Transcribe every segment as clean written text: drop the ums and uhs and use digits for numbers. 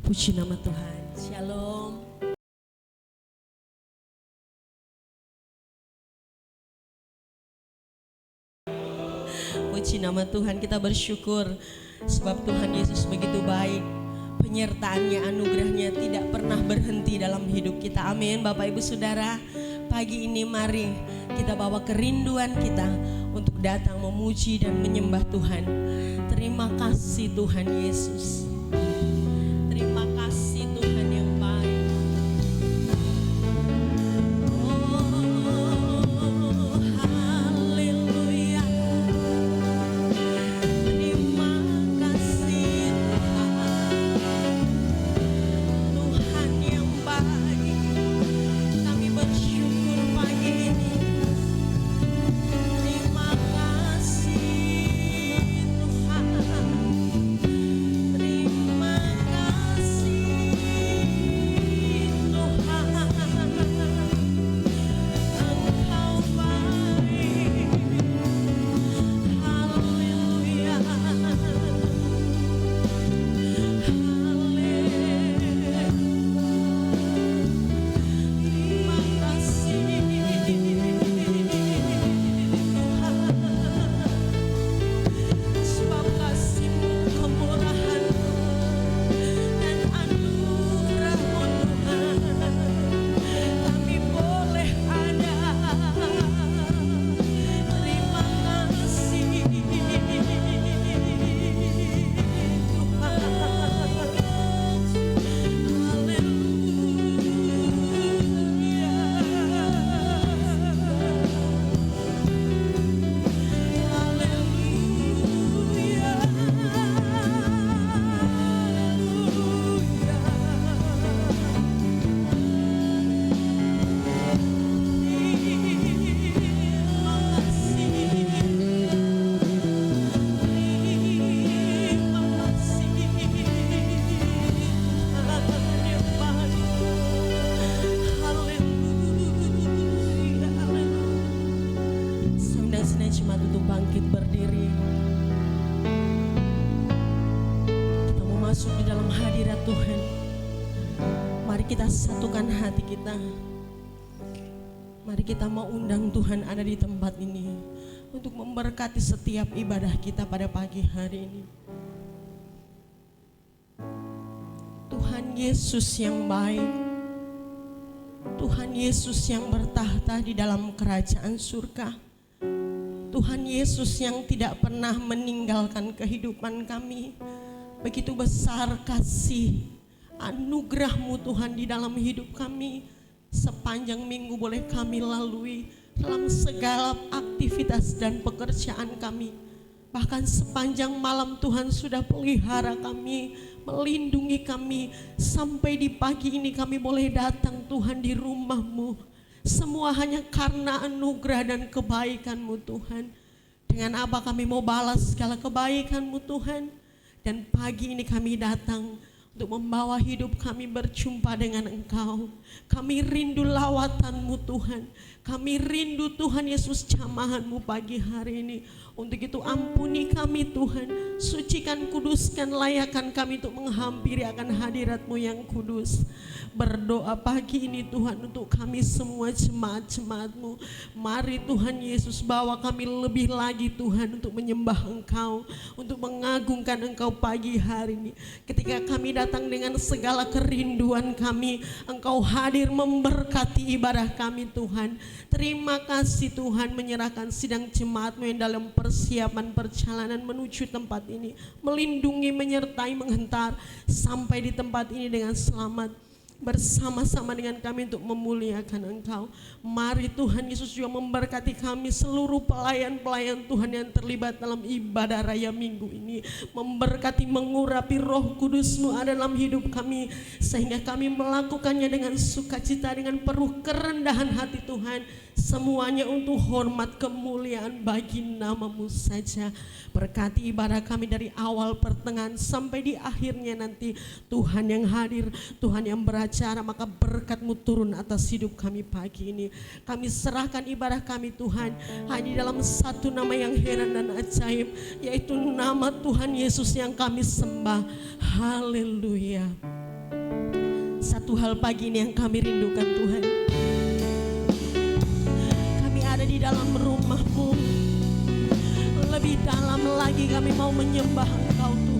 Puji nama Tuhan. Shalom. Puji nama Tuhan, kita bersyukur sebab Tuhan Yesus begitu baik. Penyertaannya, anugerahnya tidak pernah berhenti dalam hidup kita. Amin. Bapak Ibu Saudara, pagi ini mari kita bawa kerinduan kita untuk datang memuji dan menyembah Tuhan. Terima kasih Tuhan Yesus. Terima kasih Tuhan yang baik. Oh, haleluya. Terima kasih Tuhan. Tuhan yang baik. Kami bersyukur pagi ini. Terima kasih Tuhan. Terima kasih Tuhan. Engkau baik. Haleluya. Terima kasih Tuhan. Sebab kasih-Mu, kemurahan-Mu, dan anugerah-Mu Tuhan, kami boleh ada. Terima kasih Saudara senang jemaat untuk bangkit berdiri. Kita mau masuk di dalam hadirat Tuhan. Mari kita satukan hati kita. Mari kita mau undang Tuhan ada di tempat ini untuk memberkati setiap ibadah kita pada pagi hari ini. Tuhan Yesus yang baik, Tuhan Yesus yang bertahta di dalam kerajaan surga, Tuhan Yesus yang tidak pernah meninggalkan kehidupan kami. Begitu besar kasih anugerah-Mu Tuhan di dalam hidup kami. Sepanjang minggu boleh kami lalui dalam segala aktivitas dan pekerjaan kami. Bahkan sepanjang malam Tuhan sudah pelihara kami, melindungi kami. Sampai di pagi ini kami boleh datang Tuhan di rumah-Mu. Semua hanya karena anugerah dan kebaikan-Mu Tuhan. Dengan apa kami mau balas segala kebaikan-Mu Tuhan. Dan pagi ini kami datang untuk membawa hidup kami berjumpa dengan Engkau. Kami rindu lawatan-Mu Tuhan. Kami rindu Tuhan Yesus jamahan-Mu pagi hari ini. Untuk itu ampuni kami Tuhan. Sucikan, kuduskan, layakan kami untuk menghampiri akan hadirat-Mu yang kudus. Berdoa pagi ini Tuhan untuk kami semua jemaat-jemaat-Mu. Mari Tuhan Yesus bawa kami lebih lagi Tuhan untuk menyembah Engkau. Untuk mengagungkan Engkau pagi hari ini. Ketika kami datang dengan segala kerinduan kami, Engkau hadir memberkati ibadah kami Tuhan. Terima kasih Tuhan menyerahkan sidang jemaat-Mu yang dalam persiapan perjalanan menuju tempat ini. Melindungi, menyertai, menghentar sampai di tempat ini dengan selamat. Bersama-sama dengan kami untuk memuliakan Engkau. Mari Tuhan Yesus juga memberkati kami seluruh pelayan-pelayan Tuhan yang terlibat dalam ibadah raya minggu ini. Memberkati, mengurapi Roh Kudus-Mu ada dalam hidup kami. Sehingga kami melakukannya dengan sukacita, dengan penuh kerendahan hati Tuhan. Semuanya untuk hormat kemuliaan bagi nama-Mu saja. Berkati ibadah kami dari awal pertengahan sampai di akhirnya nanti. Tuhan yang hadir, Tuhan yang beracara, maka berkat-Mu turun atas hidup kami pagi ini. Kami serahkan ibadah kami Tuhan hanya dalam satu nama yang heran dan ajaib, yaitu nama Tuhan Yesus yang kami sembah. Haleluya. Satu hal pagi ini yang kami rindukan Tuhan, kami ada di dalam rumah-Mu, lebih dalam lagi kami mau menyembah Engkau Tuhan.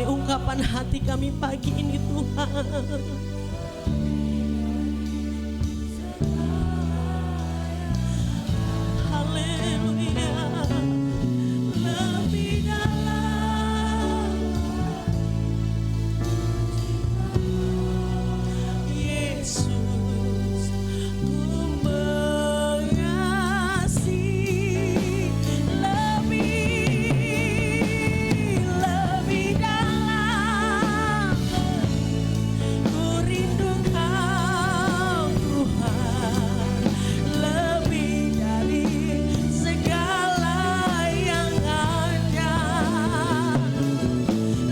Ungkapan hati kami pagi ini Tuhan. Haleluya. Lebih dalam Yesus, ku mengasihi lebih dalam. Ku rindu Kau Tuhan, lebih dari segala yang ada.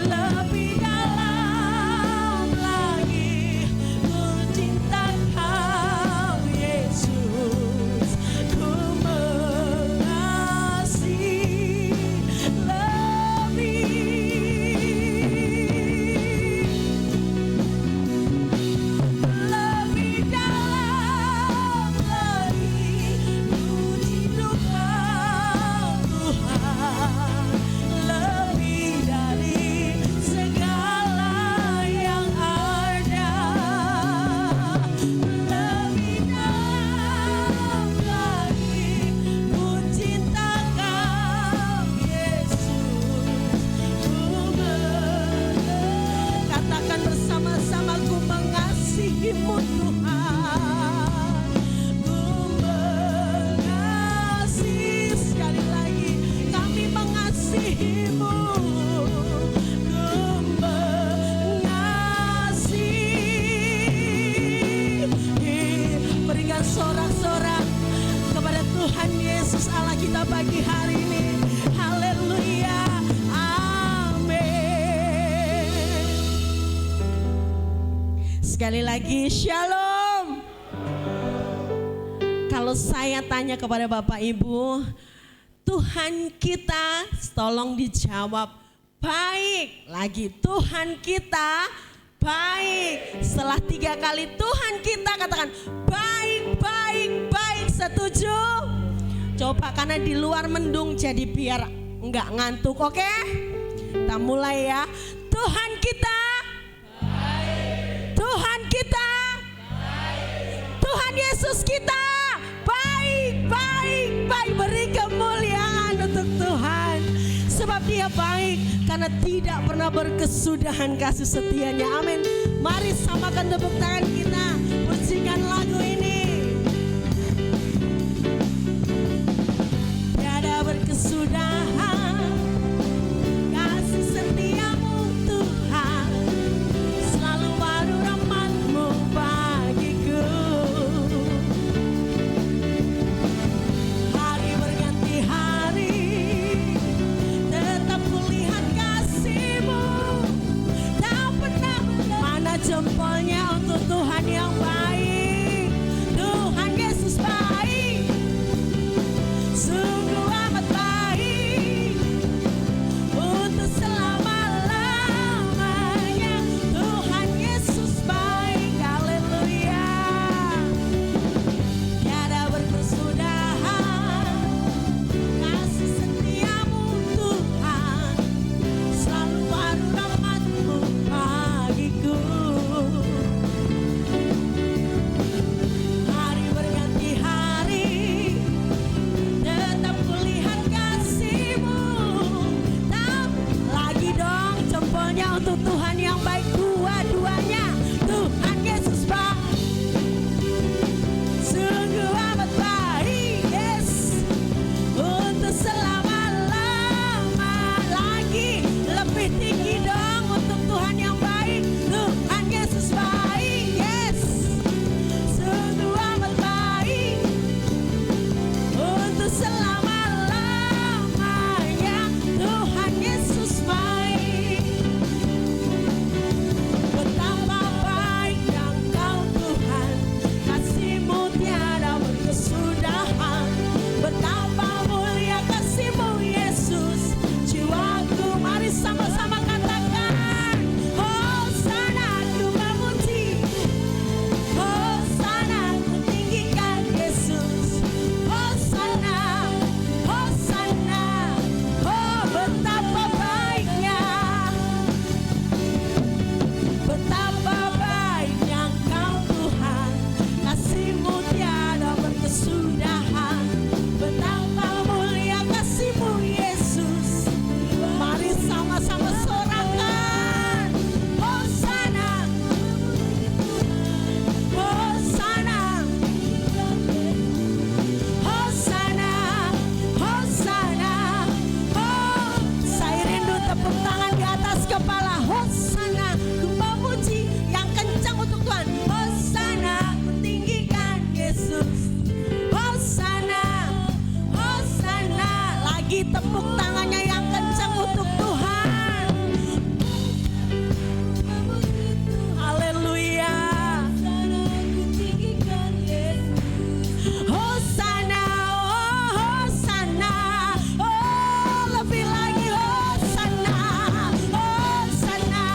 Lebih dalam lagi ku cinta Kau Yesus, ku mengasihi lebih dalam lagi. Ku rindu Kau Tuhan, lebih dari segala yang ada. Lebih dalam lagi ku cinta Kau Yesus, ku katakan bersama-sama, ku mengasihi-Mu Tuhan, ku mengasihi. Sekali lagi kami mengasihi-Mu, ku pagi hari ini. Haleluya, amin. Sekali lagi shalom. Kalau saya tanya kepada Bapak Ibu, Tuhan kita, tolong dijawab baik. Lagi, Tuhan kita baik. Setelah 3 kali Tuhan kita, katakan baik, baik, baik. Setuju? Coba, karena di luar mendung, jadi biar enggak ngantuk, oke? Kita mulai ya. Tuhan kita baik. Tuhan kita baik. Tuhan Yesus kita baik, baik, baik. Beri kemuliaan untuk Tuhan, sebab Dia baik karena tidak pernah berkesudahan kasih setianya. Amin. Mari samakan tepuk tangan kita, pujikan lagu ini. Tiada berkesudahan kasih setiamu Tuhan, selalu baru rahmat-Mu bagiku. Hari berganti hari, tetap kulihat kasih-Mu. Tak pernah mana jempolnya untuk Tuhan yang baik. Tuhan Yesus baik, sungguh amat baik, untuk selama-lamanya. Tuhan Yesus baik, haleluya. Tiada berkesudahan kasih setiamu Tuhan, selalu baru rahmat-Mu bagiku. Hari berganti hari, tetap kulihat kasih-Mu. Tak lagi dong jempolnya untuk Tuhan yang baik, dua-duanya. Tuhan Yesus baik, sungguh amat baik, yes, untuk selama-lama. Lagi lebih tinggi dong untuk Tuhan yang baik. Tuhan Yesus baik, yes, sungguh amat baik, untuk selama-lamanya. Tuhan Yesus baik. Betapa baiknya Engkau Tuhan, kasih-Mu tiada berkesudahan. Betapa mulia kasih-Mu Yesus, jiwaku mari sama-sama katakan Hosana, ku memuji. Hosana, ku tinggikan Yesus. Hosana, Hosana. Oh, betapa baiknya, betapa baiknya Engkau Tuhan, kasih-Mu tiada berkesudahan. Betapa mulia kasih-Mu Yesus. Mari sama-sama sorakan Hosana, Hosana, Hosana, Hosana. Oh, saya rindu tepuk tangan di atas kepala. Hosana, ku memuji yang kencang untuk Tuhan. Hosana, ku tinggikan Yesus. Hosana, Hosana. Lagi tepuk tangannya yang kencang untuk Tuhan. Haleluya. Hosana, oh Hosana, oh lebih lagi Hosana, Hosana,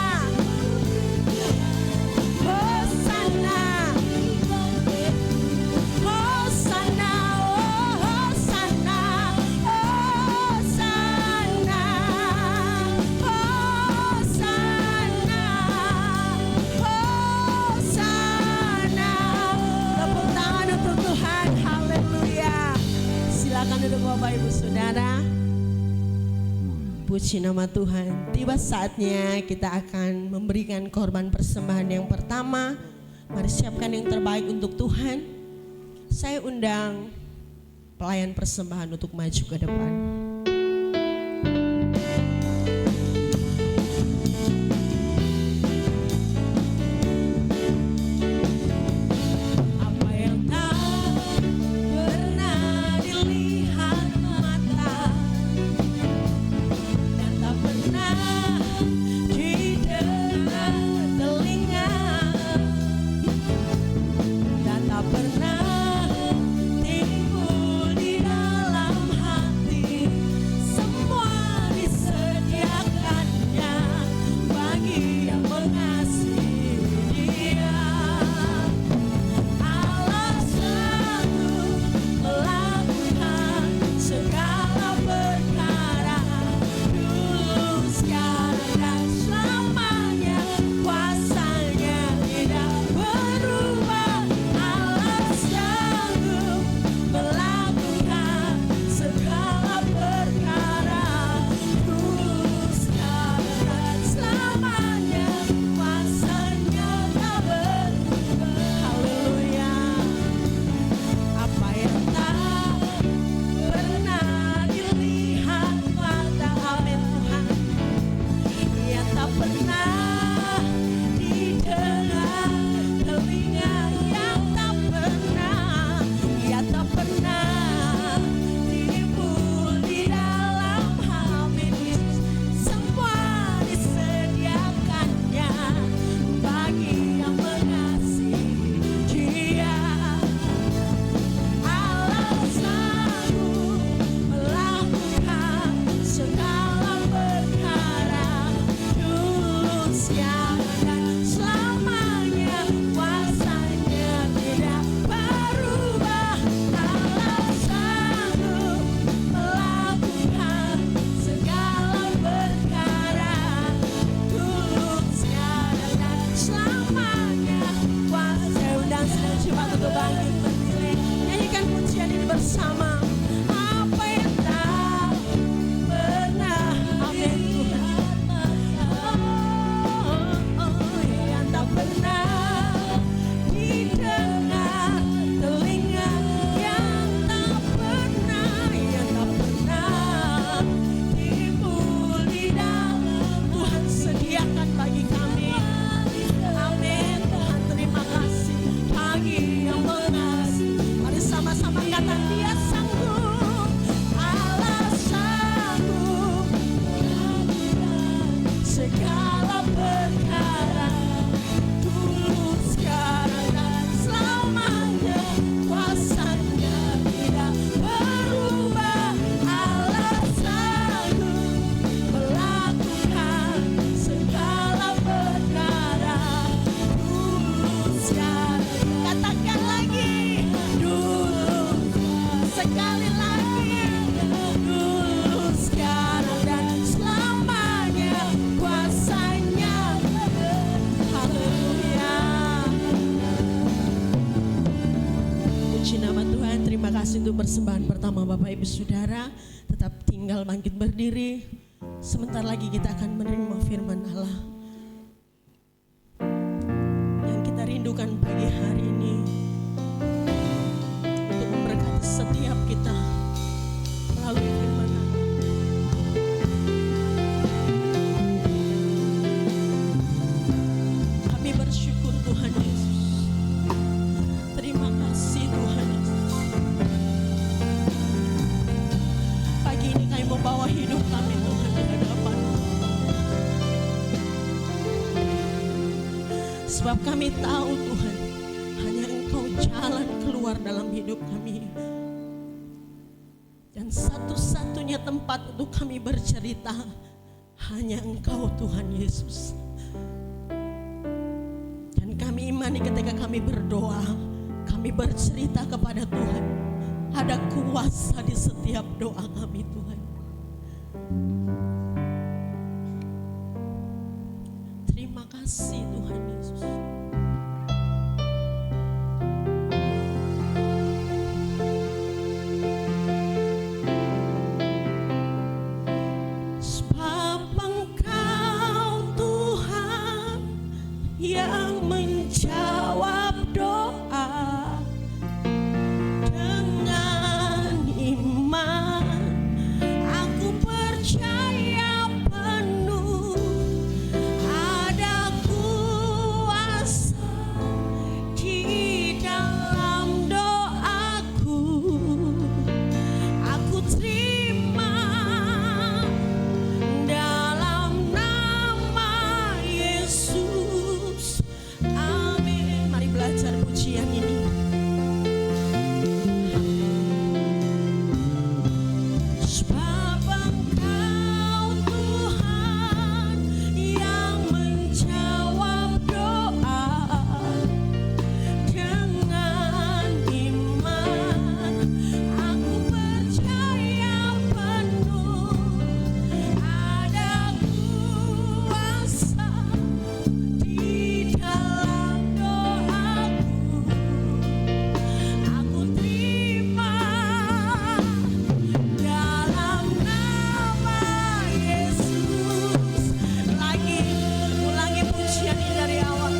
Hosana, Hosana, oh Hosana, Hosana, Hosana, Hosana. Tepuk tangan untuk Tuhan, haleluya. Silakan duduk Bapak Ibu Saudara. Puji nama Tuhan. Tiba saatnya kita akan memberikan korban persembahan yang pertama. Mari siapkan yang terbaik untuk Tuhan. Saya undang pelayan persembahan untuk maju ke depan. Apa yang tak pernah dilihat mata bersama. Apa yang tak pernah, amin Tuhan. Yang tak pernah didengar telinga, yang tak pernah timbul di dalam, Tuhan sediakan bagi kami. Amin Tuhan, terima kasih pagi yang mengasihi. Mari sama-sama kata Dia sanggup, Allah sanggup segala perkara, dulu sekarang dan selamanya. Kuasanya tidak berubah, Allah sanggup melakukan segala perkara, dulu sekarang. Katakan lagi, dulu, sekali lagi, dulu sekarang dan selamanya. Kuasanya, haleluya. Puji nama Tuhan. Terima kasih untuk persembahan pertama Bapak Ibu Saudara. Tetap tinggal bangkit berdiri. Sebentar lagi kita akan menerima firman Allah yang kita rindukan pagi hari ini untuk memberkati setiap kita melalui firman Allah. Kami bersyukur Tuhan Yesus. Terima kasih Tuhan Yesus. Pagi ini kami membawa hidup kami Tuhan di hadapan. Sebab kami tahu Tuhan, hanya Engkau jalan keluar dalam hidup kami. Dan satu-satunya tempat untuk kami bercerita hanya Engkau Tuhan Yesus. Dan kami imani ketika kami berdoa, kami bercerita kepada Tuhan, ada kuasa di setiap doa kami Tuhan. Terima kasih Tuhan Yesus. Sebab Engkau Tuhan yang menjawab doa, dengan iman aku percaya penuh ada kuasa di dalam doaku. Aku terima dalam nama Yesus. Amin. Mari belajar pujian ini. Sebab Engkau Tuhan yang menjawab doa, dengan iman aku percaya penuh ada kuasa di dalam doaku. Aku terima dalam nama Yesus. Lagi, ulangi pujian ini dari awal.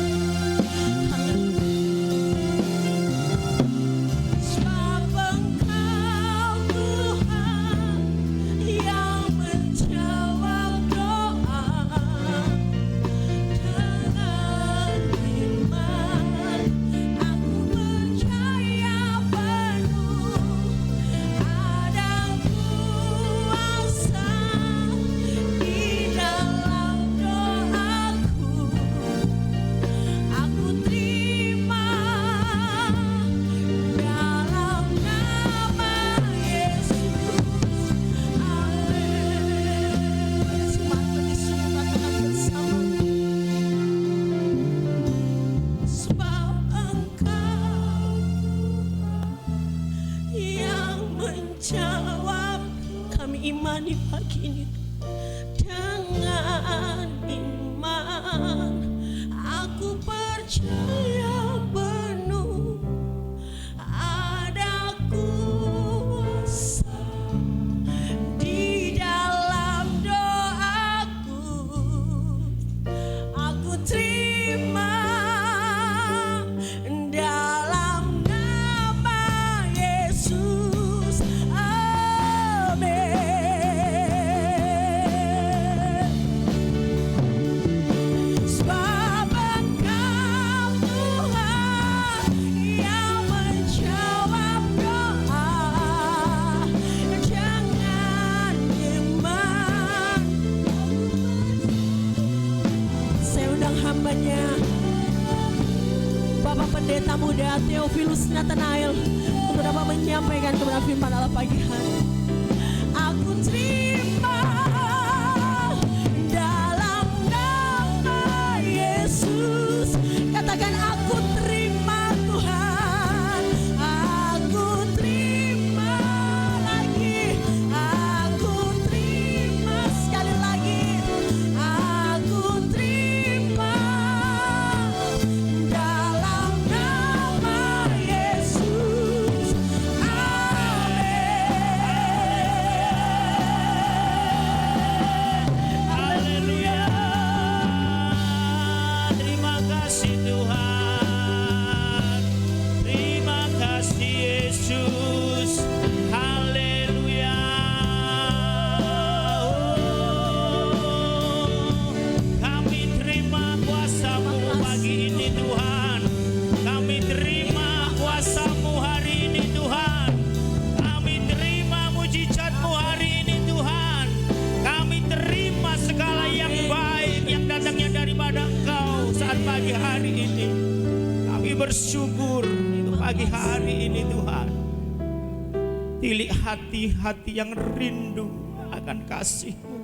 Sebab Engkau Tuhan yang menjawab doa, dengan iman aku percaya penuh ada kuasa di dalam doaku. Aku terima dalam nama Yesus. Amin. Semangat disuruh katakan bersama. Sebab Engkau yang menjawab, kami imani pagi ini. Dengan iman aku percaya penuh ada kuasa Pendeta Muda Theophilus Nathanael untuk dapat menyampaikan kebenaran firman Allah pagi hari. Aku terima dalam nama Yesus. Katakan aku terima Tuhan. Aku terima lagi. Aku terima sekali lagi. Aku terima dalam nama Yesus. Haleluya. Terima kasih Tuhan. Terima kasih Yesus. Haleluya. Kami terima kuasa-Mu pagi ini Tuhan. Kami terima kuasa-Mu hari ini Tuhan. Kami terima mujizat-Mu hari ini Tuhan. Kami terima segala yang baik yang datangnya daripada Engkau saat pagi hari ini. Kami bersyukur untuk pagi hari ini Tuhan. Tilik hati-hati yang rindu akan kasih-Mu.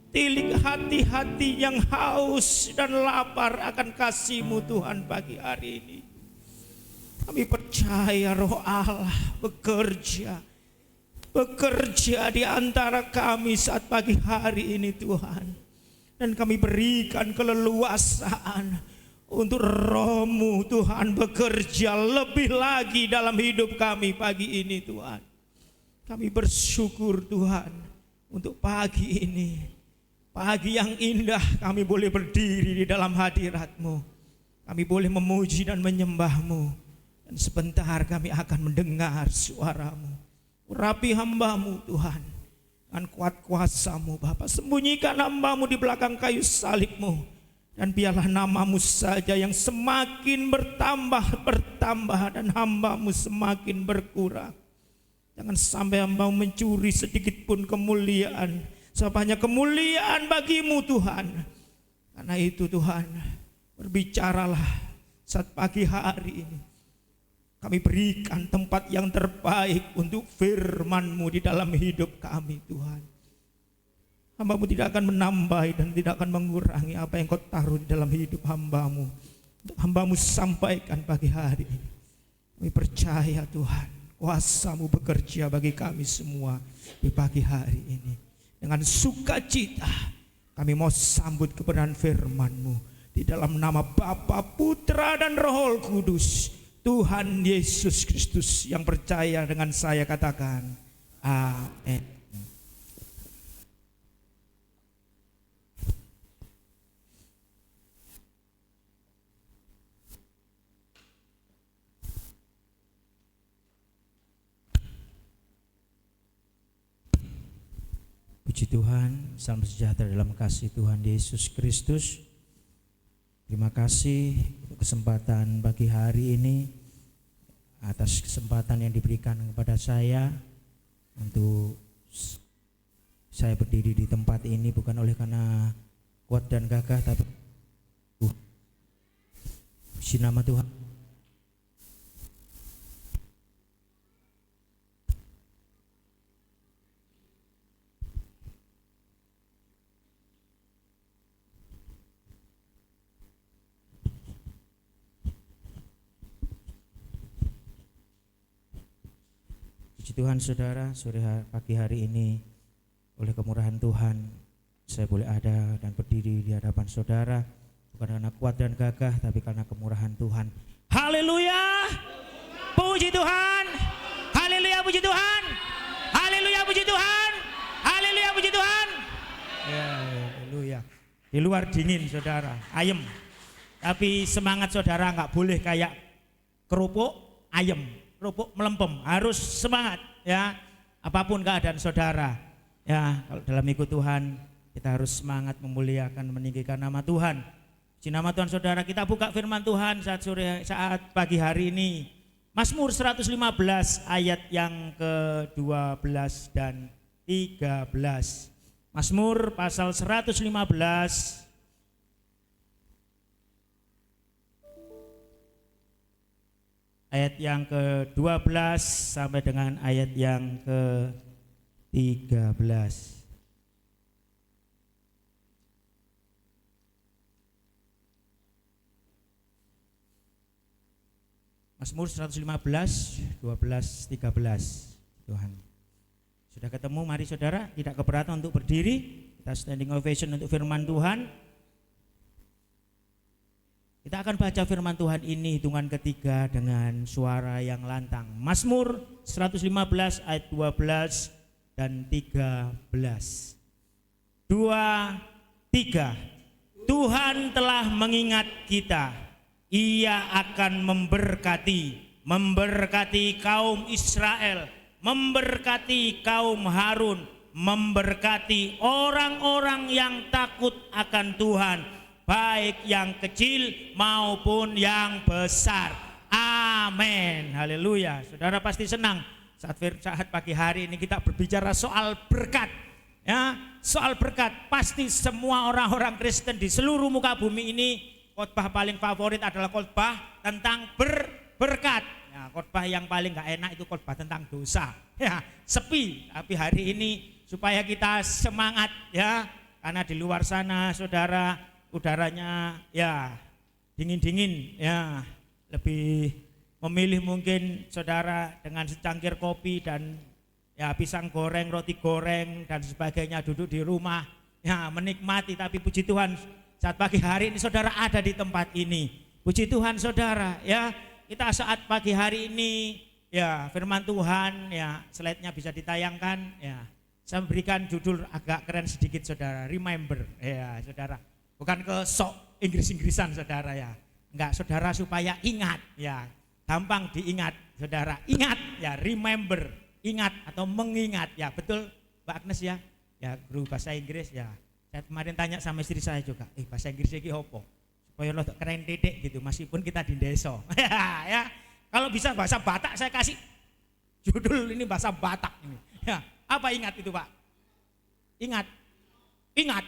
Tilik hati-hati yang haus dan lapar akan kasih-Mu Tuhan pagi hari ini. Kami percaya Roh Allah bekerja di antara kami saat pagi hari ini Tuhan. Dan kami berikan keleluasaan untuk Roh-Mu Tuhan bekerja lebih lagi dalam hidup kami pagi ini Tuhan. Kami bersyukur Tuhan untuk pagi ini. Pagi yang indah kami boleh berdiri di dalam hadirat-Mu. Kami boleh memuji dan menyembah-Mu. Dan sebentar kami akan mendengar suara-Mu. Urapi hamba-Mu Tuhan dengan kuat kuasa-Mu Bapa. Sembunyikan hamba-Mu di belakang kayu salib-Mu. Dan biarlah nama-Mu saja yang semakin bertambah dan hamba-Mu semakin berkurang. Jangan sampai hamba-Mu mencuri sedikit pun kemuliaan. Sebab hanya kemuliaan bagi-Mu Tuhan. Karena itu Tuhan, berbicaralah saat pagi hari ini. Kami berikan tempat yang terbaik untuk firman-Mu di dalam hidup kami Tuhan. Hamba-Mu tidak akan menambah dan tidak akan mengurangi apa yang Kau taruh di dalam hidup hamba-Mu. Untuk hamba-Mu sampaikan pagi hari ini. Kami percaya Tuhan, kuasa-Mu bekerja bagi kami semua di pagi hari ini. Dengan sukacita kami mau sambut kebenaran firman-Mu di dalam nama Bapa, Putra dan Roh Kudus. Tuhan Yesus Kristus yang percaya dengan saya katakan amin. Puji Tuhan, salam sejahtera dalam kasih Tuhan Yesus Kristus. Terima kasih untuk kesempatan pagi hari ini, atas kesempatan yang diberikan kepada saya untuk saya berdiri di tempat ini bukan oleh karena kuat dan gagah, tapi puji nama Tuhan. Puji Tuhan saudara, sore pagi hari ini oleh kemurahan Tuhan saya boleh ada dan berdiri di hadapan saudara bukan karena kuat dan gagah tapi karena kemurahan Tuhan. Haleluya. Puji Tuhan. Haleluya, puji Tuhan. Haleluya, puji Tuhan. Haleluya, puji Tuhan. Ya, haleluya. Di luar dingin saudara, ayem. Tapi semangat saudara nggak boleh kayak kerupuk ayem. Kerupuk melempem, harus semangat ya. Apapun keadaan saudara ya, kalau dalam ikut Tuhan kita harus semangat memuliakan, meninggikan nama Tuhan. Puji nama Tuhan saudara. Kita buka firman Tuhan saat pagi hari ini. Mazmur 115 ayat yang ke-12 dan 13. Mazmur pasal 115 ayat yang ke-12 sampai dengan ayat yang ke-13. Mazmur 115, 12, 13. Tuhan. Sudah ketemu, mari saudara, tidak keberatan untuk berdiri. Kita standing ovation untuk firman Tuhan. Kita akan baca firman Tuhan ini hitungan ketiga dengan suara yang lantang. Mazmur 115 ayat 12 dan 13. 2, 3. Tuhan telah mengingat kita. Ia akan memberkati kaum Israel, memberkati kaum Harun, memberkati orang-orang yang takut akan Tuhan, baik yang kecil maupun yang besar. Amin. Haleluya. Saudara pasti senang saat pagi hari ini kita berbicara soal berkat. Ya, soal berkat. Pasti semua orang-orang Kristen di seluruh muka bumi ini khotbah paling favorit adalah khotbah tentang berkat. Ya, khotbah yang paling gak enak itu khotbah tentang dosa. Ya, sepi. Tapi hari ini supaya kita semangat ya, karena di luar sana saudara udaranya ya dingin-dingin ya, lebih memilih mungkin saudara dengan secangkir kopi dan ya pisang goreng, roti goreng dan sebagainya, duduk di rumah ya menikmati. Tapi puji Tuhan saat pagi hari ini saudara ada di tempat ini. Puji Tuhan saudara ya, kita saat pagi hari ini ya firman Tuhan ya, slide-nya bisa ditayangkan ya. Saya berikan judul agak keren sedikit saudara, remember ya saudara. Bukan ke sok Inggris-Inggrisan saudara ya. Enggak saudara, supaya ingat ya. Gampang diingat saudara. Ingat ya, remember, ingat atau mengingat ya. Betul Mbak Agnes ya. Ya guru bahasa Inggris ya. Saya kemarin tanya sama istri saya juga, bahasa Inggris iki opo? Supaya lo keren titik gitu, meskipun kita di desa. Ya, kalau bisa bahasa Batak saya kasih judul ini bahasa Batak ini. Ya, apa ingat itu Pak? Ingat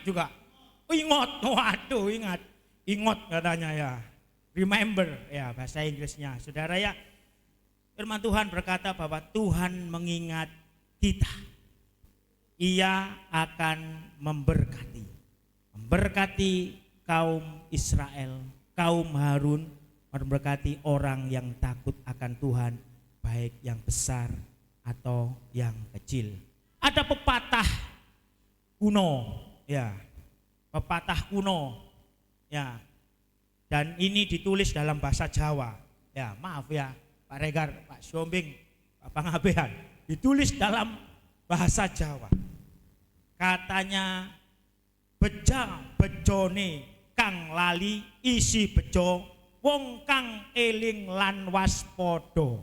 juga. Ingat, waduh ingat katanya ya. Remember ya bahasa Inggrisnya. Saudara ya, firman Tuhan berkata bahwa Tuhan mengingat kita. Ia akan memberkati kaum Israel, kaum Harun, memberkati orang yang takut akan Tuhan, baik yang besar atau yang kecil. Ada pepatah kuno, ya, dan ini ditulis dalam bahasa Jawa. Ya, maaf ya, Pak Regar, Pak Siombing, Pak Pangabean, ditulis dalam bahasa Jawa. Katanya, bejone kang lali isi bejo, wong kang eling lan waspada.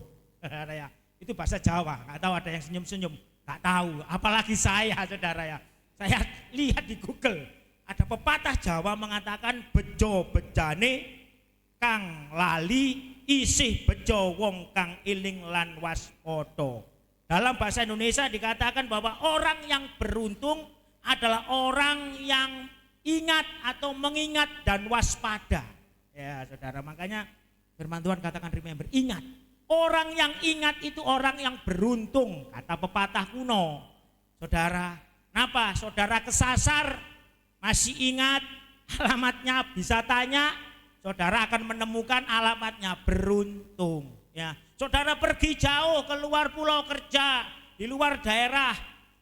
Ya, itu bahasa Jawa. Nggak tahu, ada yang senyum-senyum, nggak tahu. Apalagi saya saudara ya. Saya lihat di Google, ada pepatah Jawa mengatakan bejane kang lali isih bejo wong kang eling lan waspada. Dalam bahasa Indonesia dikatakan bahwa orang yang beruntung adalah orang yang ingat atau mengingat dan waspada. Ya saudara, makanya firman Tuhan katakan remember, ingat. Orang yang ingat itu orang yang beruntung, kata pepatah kuno. Saudara, kenapa saudara kesasar masih ingat alamatnya, bisa tanya, saudara akan menemukan alamatnya, beruntung. Ya, saudara pergi jauh keluar pulau kerja di luar daerah,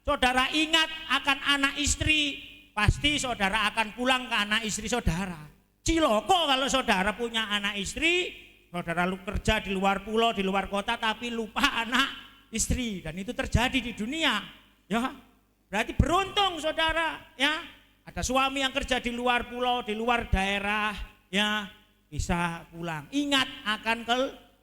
saudara ingat akan anak istri, pasti saudara akan pulang ke anak istri saudara. Ciloko kalau saudara punya anak istri, saudara lu kerja di luar pulau, di luar kota, tapi lupa anak istri, dan itu terjadi di dunia. Ya, berarti beruntung saudara. Ya, ada suami yang kerja di luar pulau, di luar daerah, ya bisa pulang. Ingat akan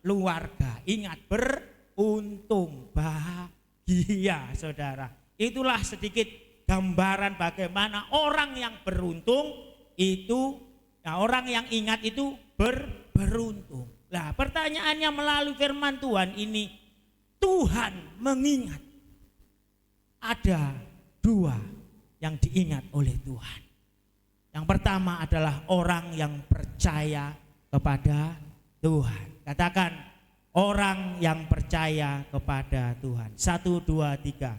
keluarga, ingat beruntung, bahagia saudara. Itulah sedikit gambaran bagaimana orang yang beruntung itu, ya, orang yang ingat itu beruntung. Nah, pertanyaannya melalui firman Tuhan ini, Tuhan mengingat. Ada dua yang diingat oleh Tuhan. Yang pertama adalah orang yang percaya kepada Tuhan. Katakan, Orang yang percaya kepada Tuhan. 1, 2, 3.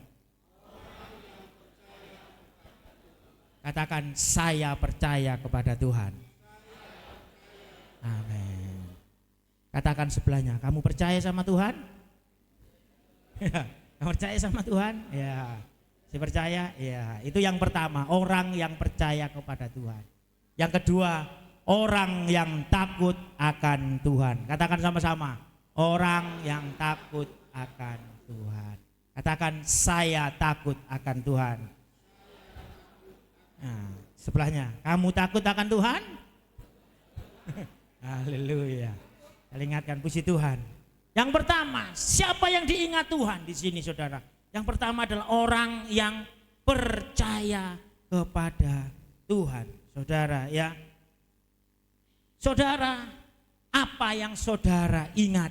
Katakan, saya percaya kepada Tuhan. Amin. Katakan sebelahnya, kamu percaya sama Tuhan? Kamu percaya sama Tuhan? Ya. Si percaya? Ya. Itu yang pertama, orang yang percaya kepada Tuhan. Yang kedua, orang yang takut akan Tuhan. Katakan sama-sama. Orang yang takut akan Tuhan. Katakan, saya takut akan Tuhan. Nah, sebelahnya, kamu takut akan Tuhan? Haleluya. Saya ingatkan, puji Tuhan. Yang pertama, siapa yang diingat Tuhan di sini, saudara? Yang pertama adalah orang yang percaya kepada Tuhan, saudara, ya. Saudara, apa yang saudara ingat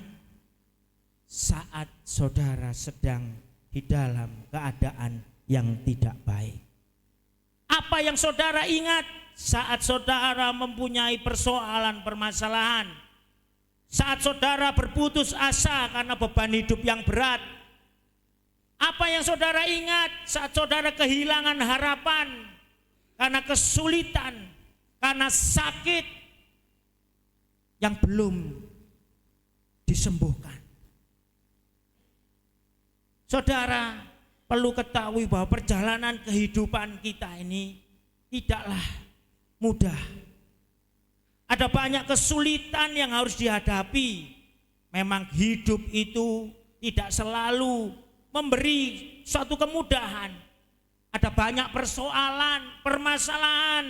saat saudara sedang di dalam keadaan yang tidak baik? Apa yang saudara ingat saat saudara mempunyai persoalan, permasalahan? Saat saudara berputus asa karena beban hidup yang berat? Apa yang saudara ingat saat saudara kehilangan harapan karena kesulitan, karena sakit yang belum disembuhkan? Saudara perlu ketahui bahwa perjalanan kehidupan kita ini tidaklah mudah. Ada banyak kesulitan yang harus dihadapi. Memang hidup itu tidak selalu memberi suatu kemudahan. Ada banyak persoalan, permasalahan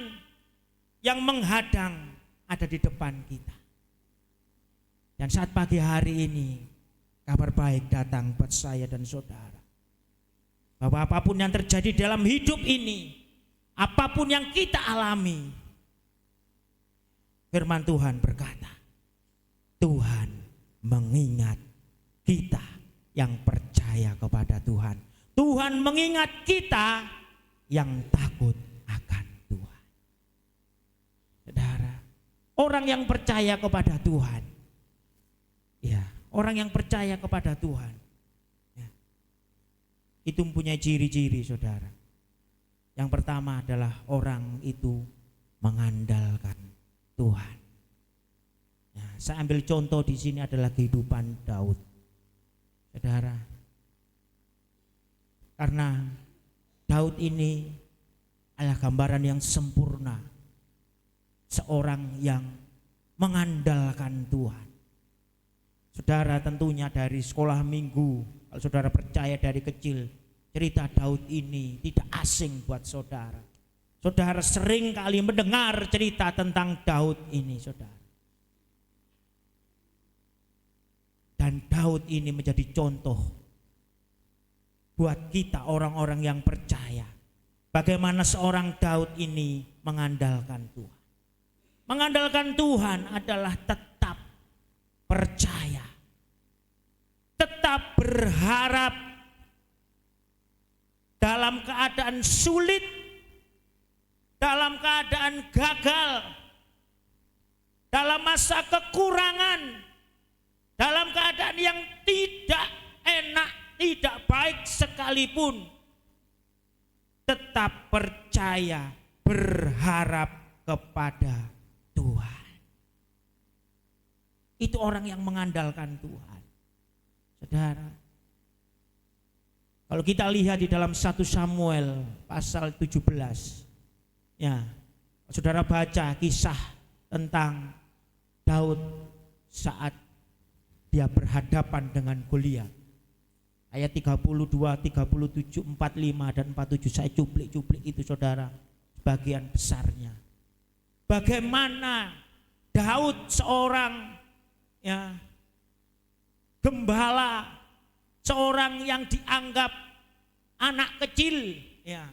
yang menghadang ada di depan kita. Dan saat pagi hari ini, kabar baik datang buat saya dan saudara. Bahwa apapun yang terjadi dalam hidup ini, apapun yang kita alami, firman Tuhan berkata, Tuhan mengingat kita yang percaya kepada Tuhan. Tuhan mengingat kita yang takut akan Tuhan. Saudara, orang yang percaya kepada Tuhan, ya, orang yang percaya kepada Tuhan, ya, itu mempunyai ciri-ciri, saudara. Yang pertama adalah orang itu mengandalkan Tuhan. Ya, saya ambil contoh di sini adalah kehidupan Daud, saudara. Karena Daud ini adalah gambaran yang sempurna, seorang yang mengandalkan Tuhan. Saudara, tentunya dari sekolah minggu, kalau saudara percaya dari kecil, cerita Daud ini tidak asing buat saudara. Saudara sering kali mendengar cerita tentang Daud ini, saudara. Dan Daud ini menjadi contoh buat kita orang-orang yang percaya. Bagaimana seorang Daud ini mengandalkan Tuhan. Mengandalkan Tuhan adalah tetap percaya, tetap berharap dalam keadaan sulit, dalam keadaan gagal, dalam masa kekurangan, dalam keadaan yang tidak enak, tidak baik sekalipun, tetap percaya, berharap kepada Tuhan. Itu orang yang mengandalkan Tuhan. Saudara, kalau kita lihat di dalam 1 Samuel pasal 17, ya, saudara baca kisah tentang Daud saat dia berhadapan dengan Goliat. Ayat 32, 37, 45 dan 47, saya cuplik-cuplik itu, saudara, bagian besarnya. Bagaimana Daud seorang, ya, gembala, seorang yang dianggap anak kecil, ya,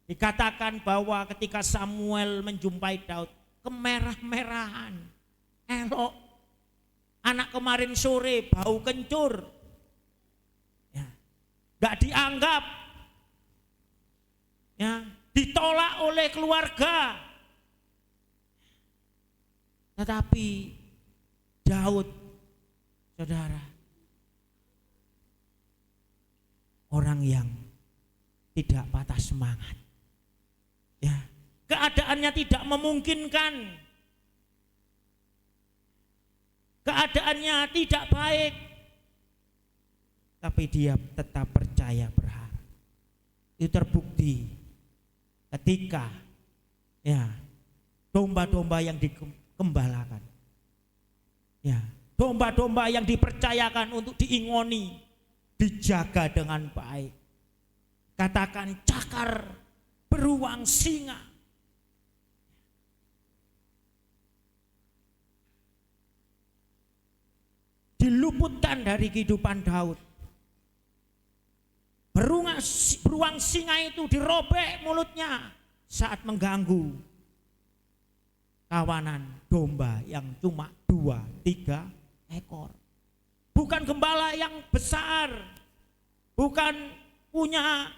dikatakan bahwa ketika Samuel menjumpai Daud, kemerah-merahan, elok, anak kemarin sore bau kencur, ya, gak dianggap, ya, ditolak oleh keluarga. Tetapi Daud, saudara, orang yang tidak patah semangat. Ya, Keadaannya tidak memungkinkan. Keadaannya tidak baik. tapi dia tetap percaya, berharap. Itu terbukti ketika ya domba-domba yang dikembalakan, ya domba-domba yang dipercayakan untuk diingoni, dijaga dengan baik. Katakan cakar beruang singa. Diluputkan dari kehidupan Daud. Beruang singa itu dirobek mulutnya saat mengganggu kawanan domba yang cuma 2-3 ekor. Bukan gembala yang besar, bukan punya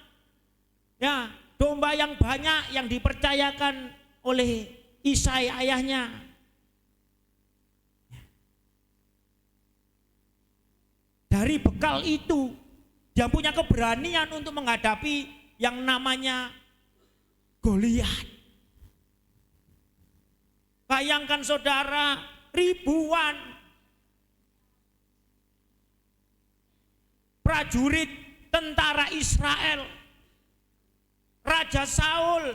ya domba yang banyak yang dipercayakan oleh Isai ayahnya. Dari bekal itu dia punya keberanian untuk menghadapi yang namanya Goliat. Bayangkan saudara, ribuan prajurit tentara Israel, Raja Saul,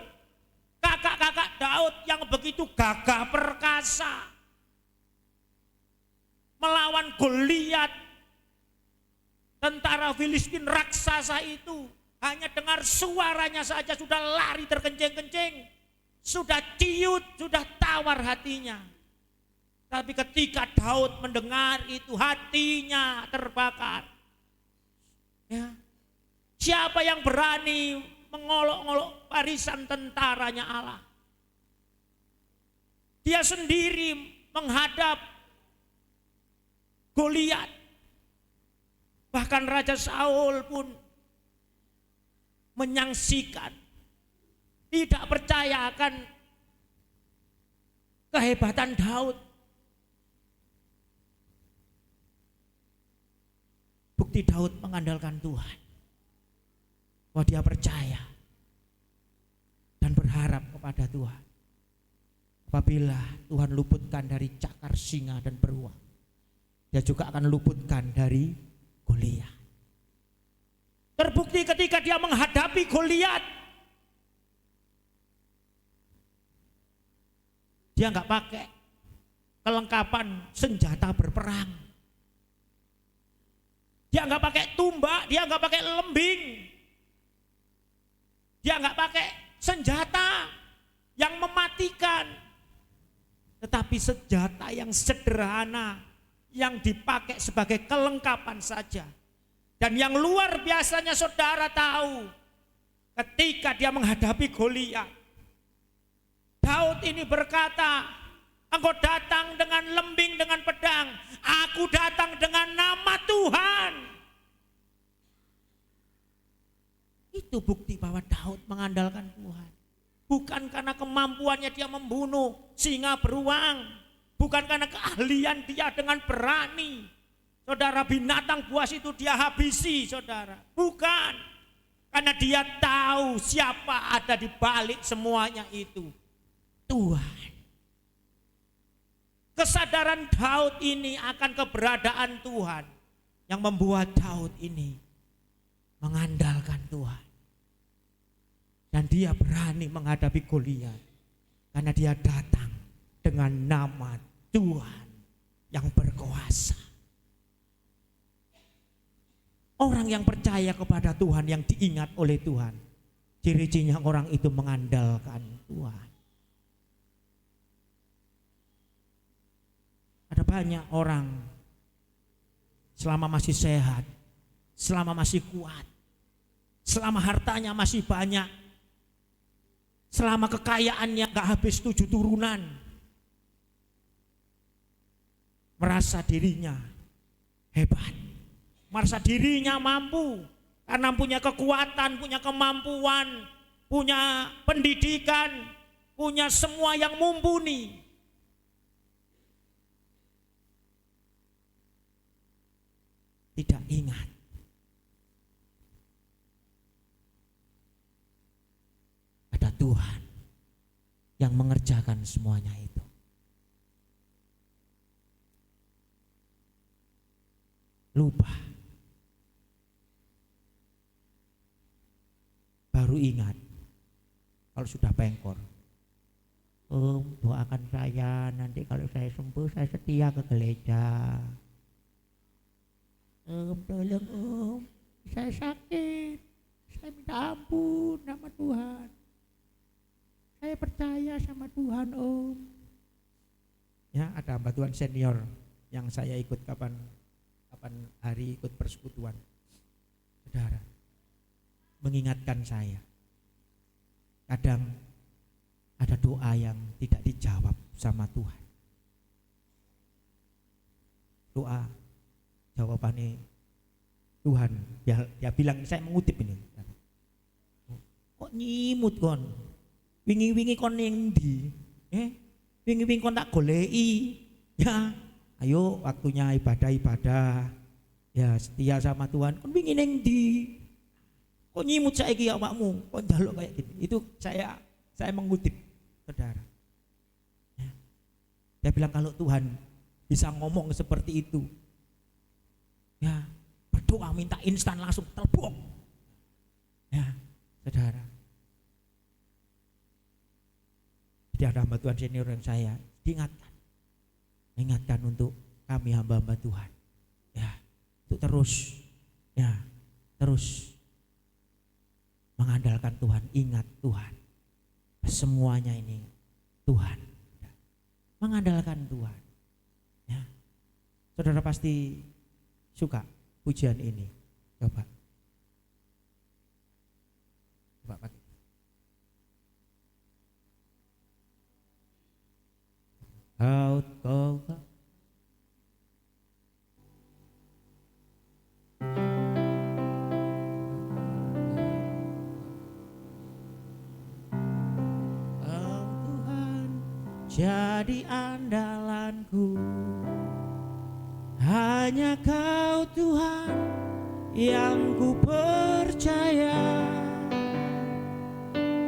kakak-kakak Daud yang begitu gagah perkasa melawan Goliat. Tentara Filistin raksasa itu hanya dengar suaranya saja sudah lari terkencing-kencing, sudah ciut, sudah tawar hatinya. Tapi ketika Daud mendengar itu hatinya terbakar. Ya. Siapa yang berani mengolok-olok barisan tentaranya Allah? Dia sendiri menghadap Goliat. Bahkan Raja Saul pun menyangsikan, tidak percaya akan kehebatan Daud. Bukti Daud mengandalkan Tuhan, bahwa dia percaya dan berharap kepada Tuhan. Apabila Tuhan luputkan dari cakar singa dan beruang, dia juga akan luputkan dari Goliat. Terbukti ketika dia menghadapi Goliat, dia nggak pakai kelengkapan senjata berperang. Dia nggak pakai tumbak, dia nggak pakai lembing, dia nggak pakai senjata yang mematikan, tetapi senjata yang sederhana yang dipakai sebagai kelengkapan saja. Dan yang luar biasanya saudara tahu, ketika dia menghadapi Goliat, Daud ini berkata, engkau datang dengan lembing, dengan pedang, aku datang dengan nama Tuhan. Itu bukti bahwa Daud mengandalkan Tuhan. Bukan karena kemampuannya dia membunuh singa beruang, bukan karena keahlian dia dengan berani, saudara, binatang buas itu dia habisi, saudara. Bukan, karena dia tahu siapa ada di balik semuanya itu, Tuhan. Kesadaran Daud ini akan keberadaan Tuhan yang membuat Daud ini mengandalkan Tuhan. Dan dia berani menghadapi Goliat karena dia datang dengan nama Tuhan yang berkuasa. Orang yang percaya kepada Tuhan, yang diingat oleh Tuhan, ciri-cirinya orang itu mengandalkan Tuhan. Ada banyak orang selama masih sehat, selama masih kuat, selama hartanya masih banyak, selama kekayaannya gak habis 7 turunan, merasa dirinya hebat, merasa dirinya mampu karena punya kekuatan, punya kemampuan, punya pendidikan, punya semua yang mumpuni. Tidak ingat yang mengerjakan semuanya itu. Lupa. Baru ingat kalau sudah pengkor. Doakan saya, nanti kalau saya sembuh saya setia ke gereja. Tolong saya sakit, saya minta ampun sama Tuhan. Saya percaya sama Tuhan Ya, ada hamba Tuhan senior yang saya ikut kapan hari ikut persekutuan. Saudara, mengingatkan saya. Kadang ada doa yang tidak dijawab sama Tuhan. Doa jawabannya Tuhan, dia bilang, saya mengutip ini. Kok nyimut kon? Wingi-wingi kon ning ndi? Wingi-wingi kon tak goleki. Ya, ayo waktunya ibadah. Ya, setia sama Tuhan. Kon wingi ning ndi? Kok nyimut saiki awakmu? Kok njaluk kayak gitu? Itu saya mengutip, saudara. Ya. Dia bilang kalau Tuhan bisa ngomong seperti itu, ya berdoa minta instan langsung terbok. Ya, saudara. Jadi ada hamba Tuhan senior yang saya ingatkan untuk kami hamba-hamba Tuhan. Ya, untuk terus mengandalkan Tuhan, ingat Tuhan. Semuanya ini Tuhan. Mengandalkan Tuhan. Ya. Saudara pasti suka pujian ini. Coba pakai. Kau Tuhan jadi andalanku, hanya Kau Tuhan yang ku percaya.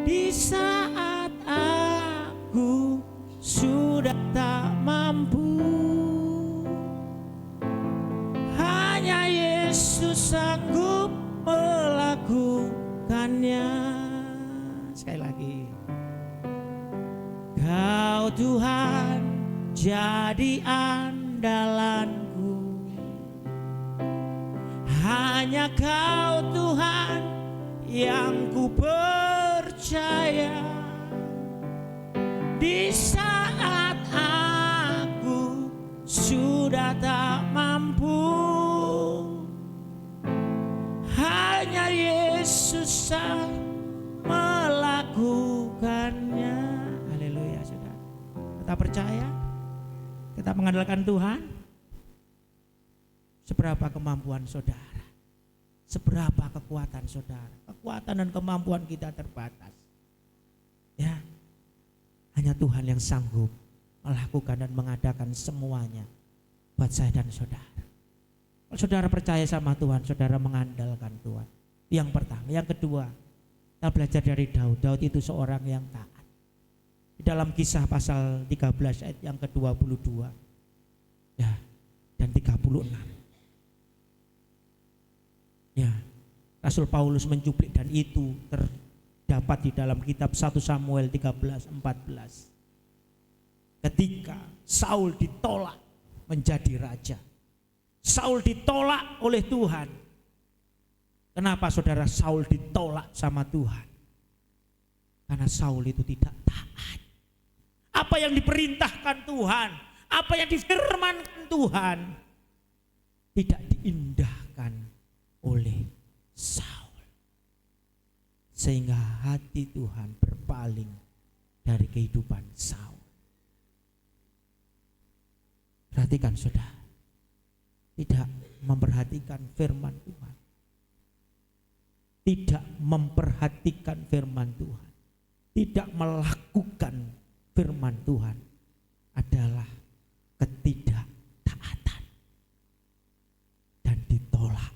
Di saat aku sudah tak mampu, hanya Yesus sanggup melakukannya. Sekali lagi. Kau Tuhan jadi andalanku, hanya Kau Tuhan yang ku percaya. Di saat aku sudah tak mampu, hanya Yesus yang melakukannya. Haleluya, saudara. Kita percaya, kita mengandalkan Tuhan. Seberapa kemampuan saudara, seberapa kekuatan saudara. Kekuatan dan kemampuan kita terbatas. Ya, hanya Tuhan yang sanggup melakukan dan mengadakan semuanya buat saya dan saudara. Kalau saudara percaya sama Tuhan, saudara mengandalkan Tuhan. Yang pertama. Yang kedua, kita belajar dari Daud. Daud itu seorang yang taat. Di dalam Kisah pasal 13 ayat yang ke-22 ya, dan 36. Ya, Rasul Paulus mencuplik, dan itu terdapat di dalam kitab 1 Samuel 13:14. Ketika Saul ditolak menjadi raja. Saul ditolak oleh Tuhan. Kenapa saudara Saul ditolak sama Tuhan? Karena Saul itu tidak taat. Apa yang diperintahkan Tuhan, apa yang difirmankan Tuhan, tidak diindahkan oleh Saul. Sehingga hati Tuhan berpaling dari kehidupan Saul. Perhatikan saudara, tidak memperhatikan firman Tuhan, tidak memperhatikan firman Tuhan, tidak melakukan firman Tuhan adalah ketidaktaatan dan ditolak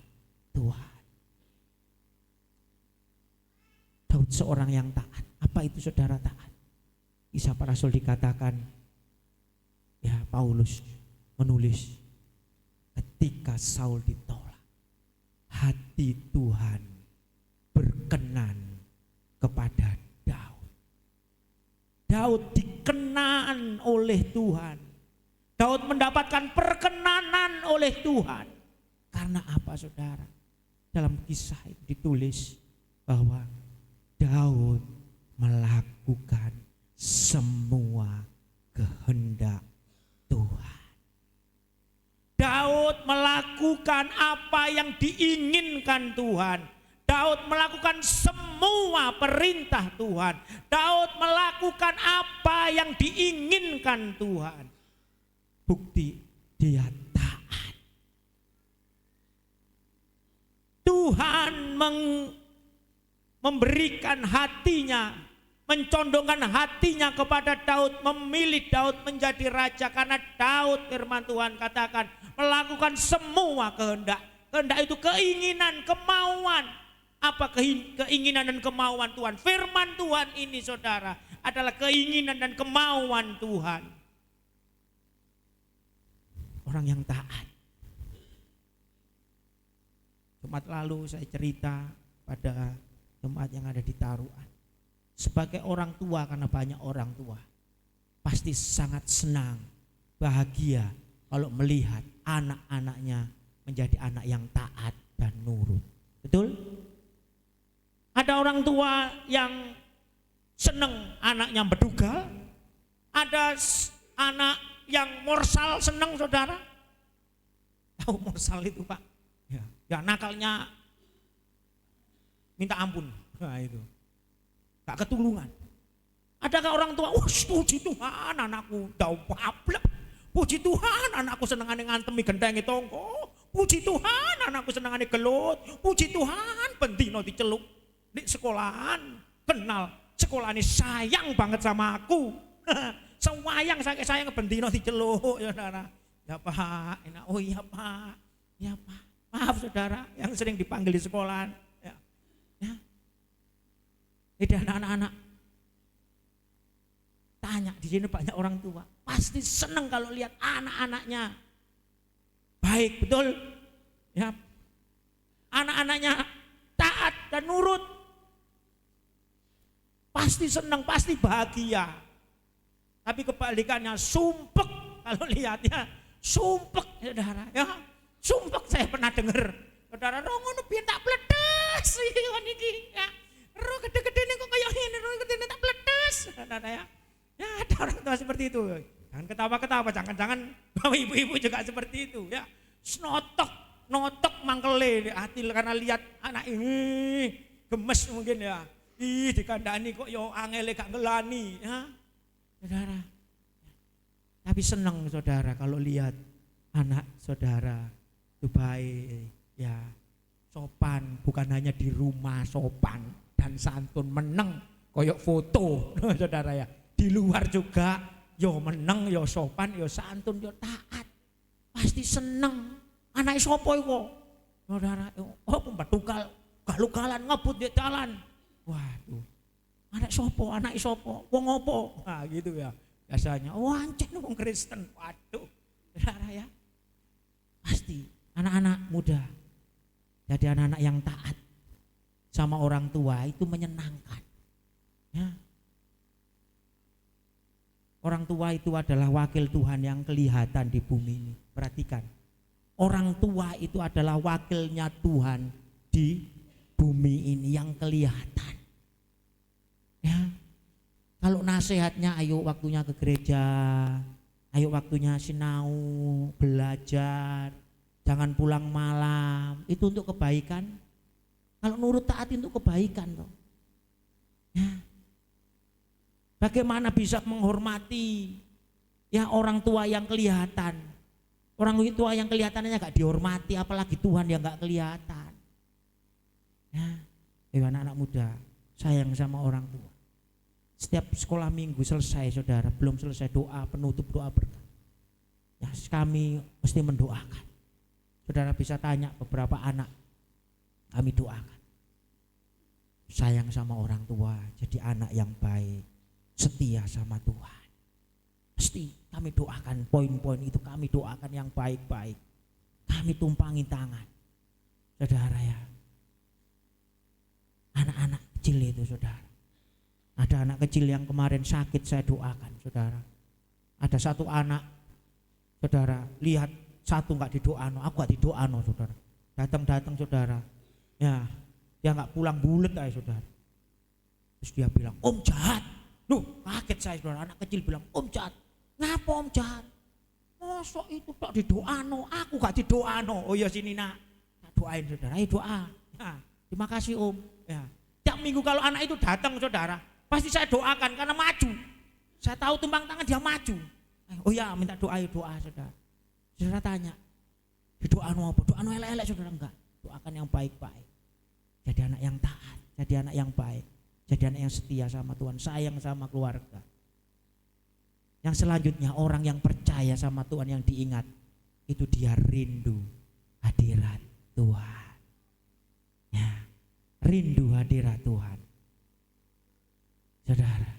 Tuhan. Daud seorang yang taat. Apa itu saudara taat? Kisah para Rasul dikatakan, ya Paulus menulis, ketika Saul ditolak, hati Tuhan berkenan kepada Daud. Daud dikenan oleh Tuhan. Daud mendapatkan perkenanan oleh Tuhan. Karena apa saudara? Dalam kisah itu ditulis bahwa Daud melakukan semua kehendak Tuhan. Daud melakukan apa yang diinginkan Tuhan. Daud melakukan semua perintah Tuhan. Daud melakukan apa yang diinginkan Tuhan. Bukti dia taat. Tuhan memberikan hatinya, mencondongkan hatinya kepada Daud, memilih Daud menjadi raja karena Daud, firman Tuhan katakan, melakukan semua kehendak. Kehendak itu keinginan, kemauan. Apa keinginan dan kemauan Tuhan? Firman Tuhan ini saudara adalah keinginan dan kemauan Tuhan. Orang yang taat. Jumat lalu saya cerita pada jemaat yang ada di Taruhan. Sebagai orang tua, karena banyak orang tua, pasti sangat senang, bahagia kalau melihat anak-anaknya menjadi anak yang taat dan nurut. Betul? Ada orang tua yang senang anaknya berdugal, ada anak yang morsal senang saudara. Tahu morsal itu Pak? Ya nakalnya minta ampun. Nah itu. Gak ketulungan. Adakah orang tua, puji Tuhan anakku tau pablek. Puji Tuhan anakku senengane ngantemi gendenge tonggo. Puji Tuhan anakku senengane gelut. Puji Tuhan bendino diceluk di sekolahan. Kenal sekolahane sayang banget sama aku. Sayang bendino diceluk ya saudara. Ya Pak, enak. Oh iya Pak. Ya Pak. Maaf saudara yang sering dipanggil di sekolahan. Ya. Tidak anak-anak. Tanya di sini banyak orang tua. Pasti senang kalau lihat anak-anaknya baik, betul? Ya. Anak-anaknya taat dan nurut. Pasti senang, pasti bahagia. Tapi kebalikannya sumpek kalau lihatnya, sumpek saudara ya. Sumpek saya pernah dengar. Saudara ngono piye tak bledes iki ya. Ro gede-gede kok kayak ngene, ro gede tak bledes. Saudara ya. Ya ada orang tua seperti itu. Jangan ketawa-ketawa, jangan-jangan ibu-ibu juga seperti itu ya. Notok mangkele di hati karena lihat anak ini gemes mungkin ya. Ih dikandani kok yo angele gak ngelani ya. Saudara, tapi senang saudara kalau lihat anak saudara itu baik, ya sopan, bukan hanya di rumah sopan dan santun meneng, koyok foto, saudara ya. Di luar juga, yo meneng, yo sopan, yo santun, yo taat, pasti seneng. Anak sopo kok, saudara, oh pembatukal, galugalan ngebut di jalan, waduh. Anak sopo, wong opo, nah gitu ya biasanya. Oh ancen wong Kristen, waduh, saudara ya. Pasti anak-anak muda jadi anak-anak yang taat sama orang tua itu menyenangkan. Ya. Orang tua itu adalah wakil Tuhan yang kelihatan di bumi ini. Perhatikan, orang tua itu adalah wakilnya Tuhan di bumi ini yang kelihatan. Ya, kalau nasihatnya ayo waktunya ke gereja, ayo waktunya sinau, belajar, jangan pulang malam, itu untuk kebaikan. Kalau nurut taat untuk kebaikan toh. Ya. Bagaimana bisa menghormati ya orang tua yang kelihatan? Orang tua yang kelihatannya gak dihormati, apalagi Tuhan yang gak kelihatan. Ya, anak-anak muda sayang sama orang tua. Setiap sekolah minggu selesai saudara, belum selesai doa penutup, doa berkat. Ya, kami mesti mendoakan. Saudara bisa tanya beberapa anak, kami doakan. Sayang sama orang tua, jadi anak yang baik, setia sama Tuhan. Pasti kami doakan poin-poin itu, kami doakan yang baik-baik. Kami tumpangi tangan. Saudara ya, anak-anak kecil itu saudara. Ada anak kecil yang kemarin sakit saya doakan saudara. Ada satu anak saudara, lihat satu gak didoano, aku gak didoano saudara. Datang saudara, ya dia gak pulang bulet aja saudara. Terus dia bilang, om jahat. Loh kaget saya saudara, anak kecil bilang, om jahat. Ngapa om jahat? Mosok itu tak didoano, aku gak didoano. Oh ya sini nak, tak doain saudara, ayo doa. Ya, terima kasih om. Ya, tiap minggu kalau anak itu datang saudara, pasti saya doakan karena maju. Saya tahu tumpang tangan dia maju. Oh ya minta doa saudara. Saudara tanya, doa apa? Doa elek-elek saudara, enggak. Doakan yang baik-baik. Jadi anak yang taat, jadi anak yang baik, jadi anak yang setia sama Tuhan, sayang sama keluarga. Yang selanjutnya orang yang percaya sama Tuhan yang diingat, itu dia rindu hadirat Tuhan. Ya, rindu hadirat Tuhan. Saudara,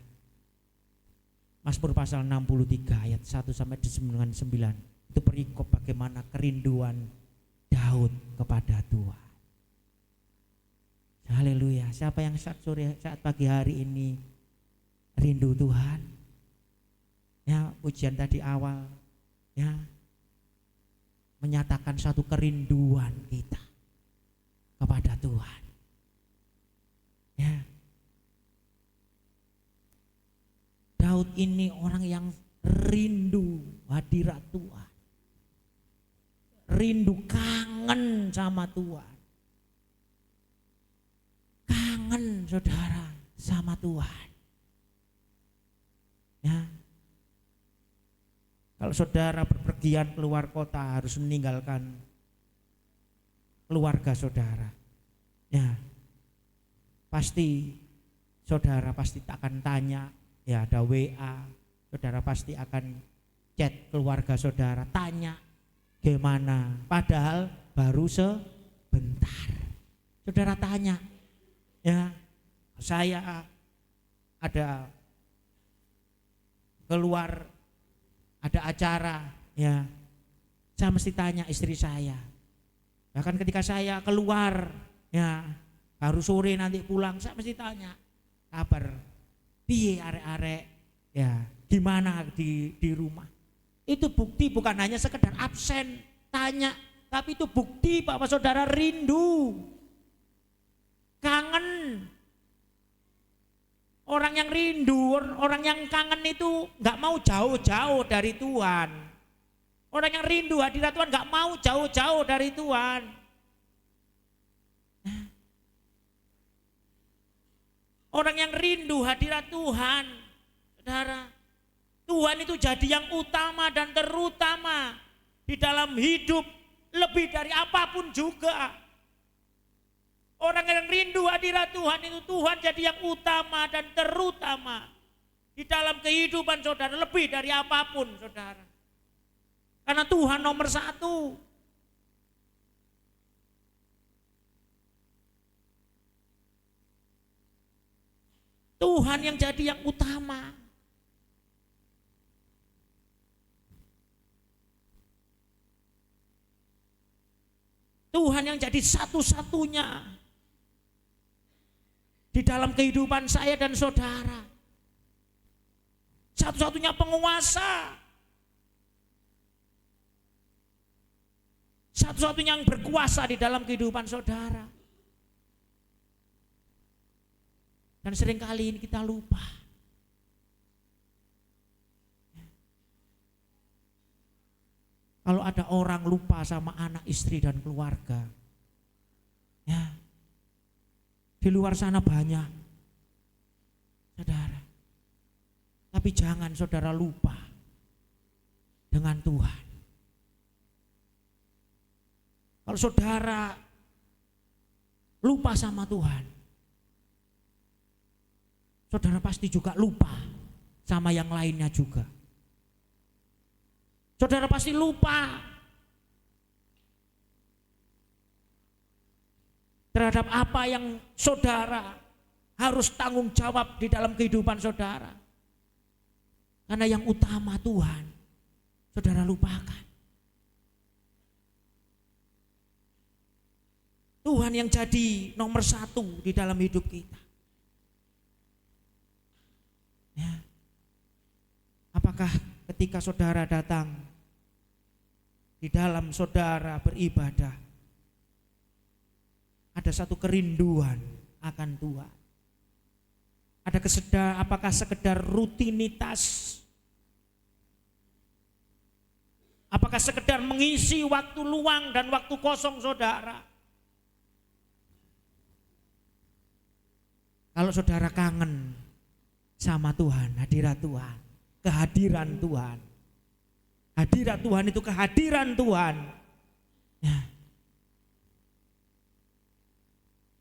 Mazmur pasal 63 ayat 1 sampai 9 itu perikop bagaimana kerinduan Daud kepada Tuhan. Haleluya. Siapa yang saat pagi hari ini rindu Tuhan? Ya, pujian tadi awal ya menyatakan satu kerinduan kita kepada Tuhan. Ya. Daud ini orang yang rindu hadirat Tuhan. Rindu, kangen sama Tuhan. Kangen saudara sama Tuhan. Ya. Kalau saudara berpergian keluar kota harus meninggalkan keluarga saudara. Ya. Pasti saudara pasti akan tanya, ya ada WA, saudara pasti akan chat keluarga saudara, tanya gimana, padahal baru sebentar. Saudara tanya, ya saya ada keluar, ada acara, ya saya mesti tanya istri saya. Bahkan ketika saya keluar, ya baru sore nanti pulang, saya mesti tanya kabar piye arek-arek, ya gimana di rumah. Itu bukti bukan hanya sekedar absen tanya, tapi itu bukti bahwa saudara rindu, kangen. Orang yang rindu, orang yang kangen itu gak mau jauh-jauh dari Tuhan. Orang yang rindu hadirat Tuhan gak mau jauh-jauh dari Tuhan. Orang yang rindu hadirat Tuhan, saudara, Tuhan itu jadi yang utama dan terutama di dalam hidup lebih dari apapun juga. Orang yang rindu hadirat Tuhan itu Tuhan jadi yang utama dan terutama di dalam kehidupan saudara lebih dari apapun saudara. Karena Tuhan nomor satu. Tuhan yang jadi yang utama. Tuhan yang jadi satu-satunya di dalam kehidupan saya dan saudara. Satu-satunya penguasa. Satu-satunya yang berkuasa di dalam kehidupan saudara. Dan seringkali ini kita lupa. Kalau ada orang lupa sama anak, istri dan keluarga, ya, di luar sana banyak, saudara. Tapi jangan saudara lupa dengan Tuhan. Kalau saudara lupa sama Tuhan, saudara pasti juga lupa sama yang lainnya juga. Saudara pasti lupa terhadap apa yang saudara harus tanggung jawab di dalam kehidupan saudara. Karena yang utama Tuhan, saudara lupakan. Tuhan yang jadi nomor satu di dalam hidup kita. Ya. Apakah ketika saudara datang di dalam saudara beribadah, ada satu kerinduan akan Tuhan? Apakah sekedar rutinitas? Apakah sekedar mengisi waktu luang dan waktu kosong saudara? Kalau saudara kangen sama Tuhan, hadirat Tuhan, kehadiran Tuhan. Hadirat Tuhan itu kehadiran Tuhan. Ya.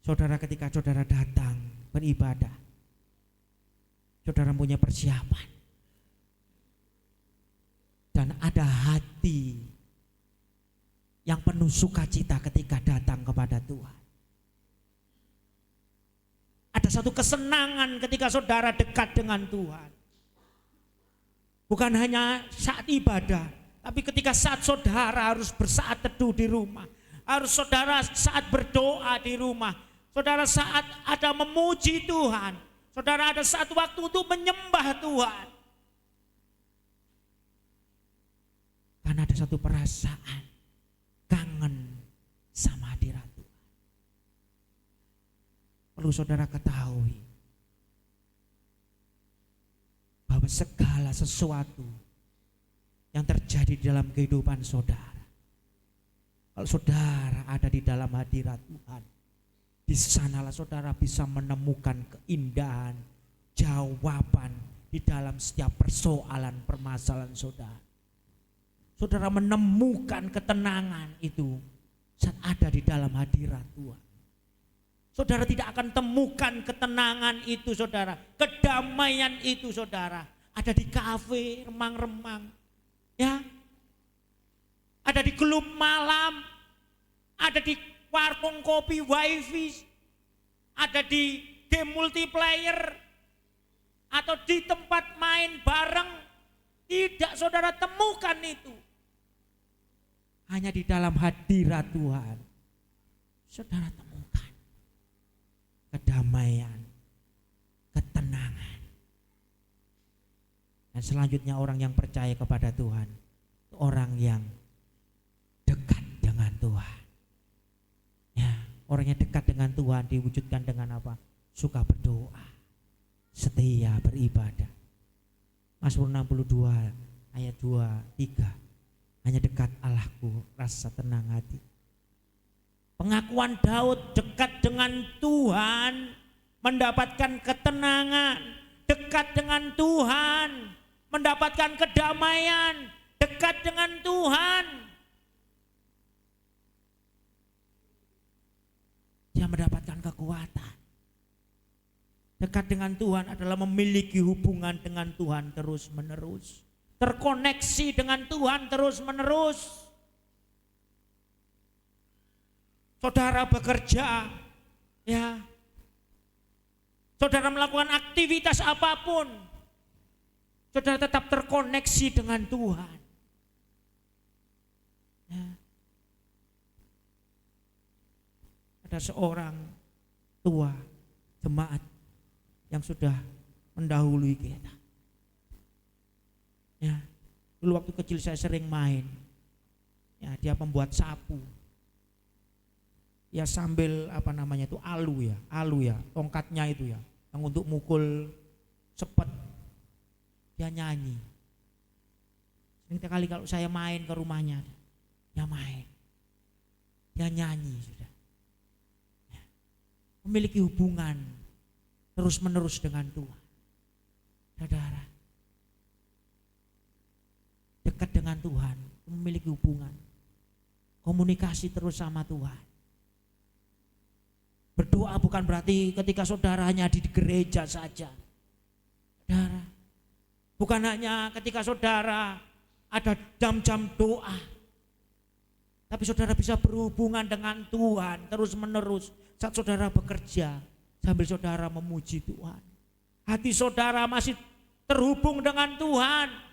Saudara, ketika saudara datang beribadah, saudara punya persiapan. Dan ada hati yang penuh sukacita ketika datang kepada Tuhan. Ada satu kesenangan ketika saudara dekat dengan Tuhan. Bukan hanya saat ibadah, tapi ketika saat saudara harus bersaat teduh di rumah, harus saudara saat berdoa di rumah, saudara saat ada memuji Tuhan, saudara ada saat waktu untuk menyembah Tuhan. Karena ada satu perasaan kangen sama hadirat Tuhan. Perlu saudara ketahui bahwa segala sesuatu yang terjadi di dalam kehidupan saudara, kalau saudara ada di dalam hadirat Tuhan, di sanalah saudara bisa menemukan keindahan, jawaban di dalam setiap persoalan permasalahan saudara. Saudara menemukan ketenangan itu saat ada di dalam hadirat Tuhan. Saudara tidak akan temukan ketenangan itu saudara, kedamaian itu saudara, ada di kafe remang-remang, ya, ada di klub malam, ada di warung kopi wifi, ada di game multiplayer, atau di tempat main bareng. Tidak saudara temukan itu. Hanya di dalam hadirat Tuhan saudara temukan kedamaian, ketenangan. Dan selanjutnya orang yang percaya kepada Tuhan, orang yang dekat dengan Tuhan. Ya, orang yang dekat dengan Tuhan diwujudkan dengan apa? Suka berdoa, setia beribadah. Mazmur 62 ayat 2-3. Hanya dekat Allahku rasa tenang hati. Pengakuan Daud dekat dengan Tuhan mendapatkan ketenangan, dekat dengan Tuhan mendapatkan kedamaian, dekat dengan Tuhan dia mendapatkan kekuatan. Dekat dengan Tuhan adalah memiliki hubungan dengan Tuhan terus menerus. Terkoneksi dengan Tuhan terus menerus. Saudara bekerja, ya, saudara melakukan aktivitas apapun, saudara tetap terkoneksi dengan Tuhan. Ya. Ada seorang tua jemaat yang sudah mendahului kita. Ya, dulu waktu kecil saya sering main. Ya, dia pembuat sapu. Ya sambil apa namanya itu alu ya, tongkatnya itu ya, yang untuk mukul sepet. Dia nyanyi. Sering kali kalau saya main ke rumahnya, dia main. Dia nyanyi sudah. Ya. Memiliki hubungan terus menerus dengan Tuhan. Saudara, dekat dengan Tuhan, memiliki hubungan, komunikasi terus sama Tuhan. Berdoa bukan berarti ketika saudara hanya di gereja saja. Saudara, bukan hanya ketika saudara ada jam-jam doa, tapi saudara bisa berhubungan dengan Tuhan terus menerus saat saudara bekerja sambil saudara memuji Tuhan. Hati saudara masih terhubung dengan Tuhan.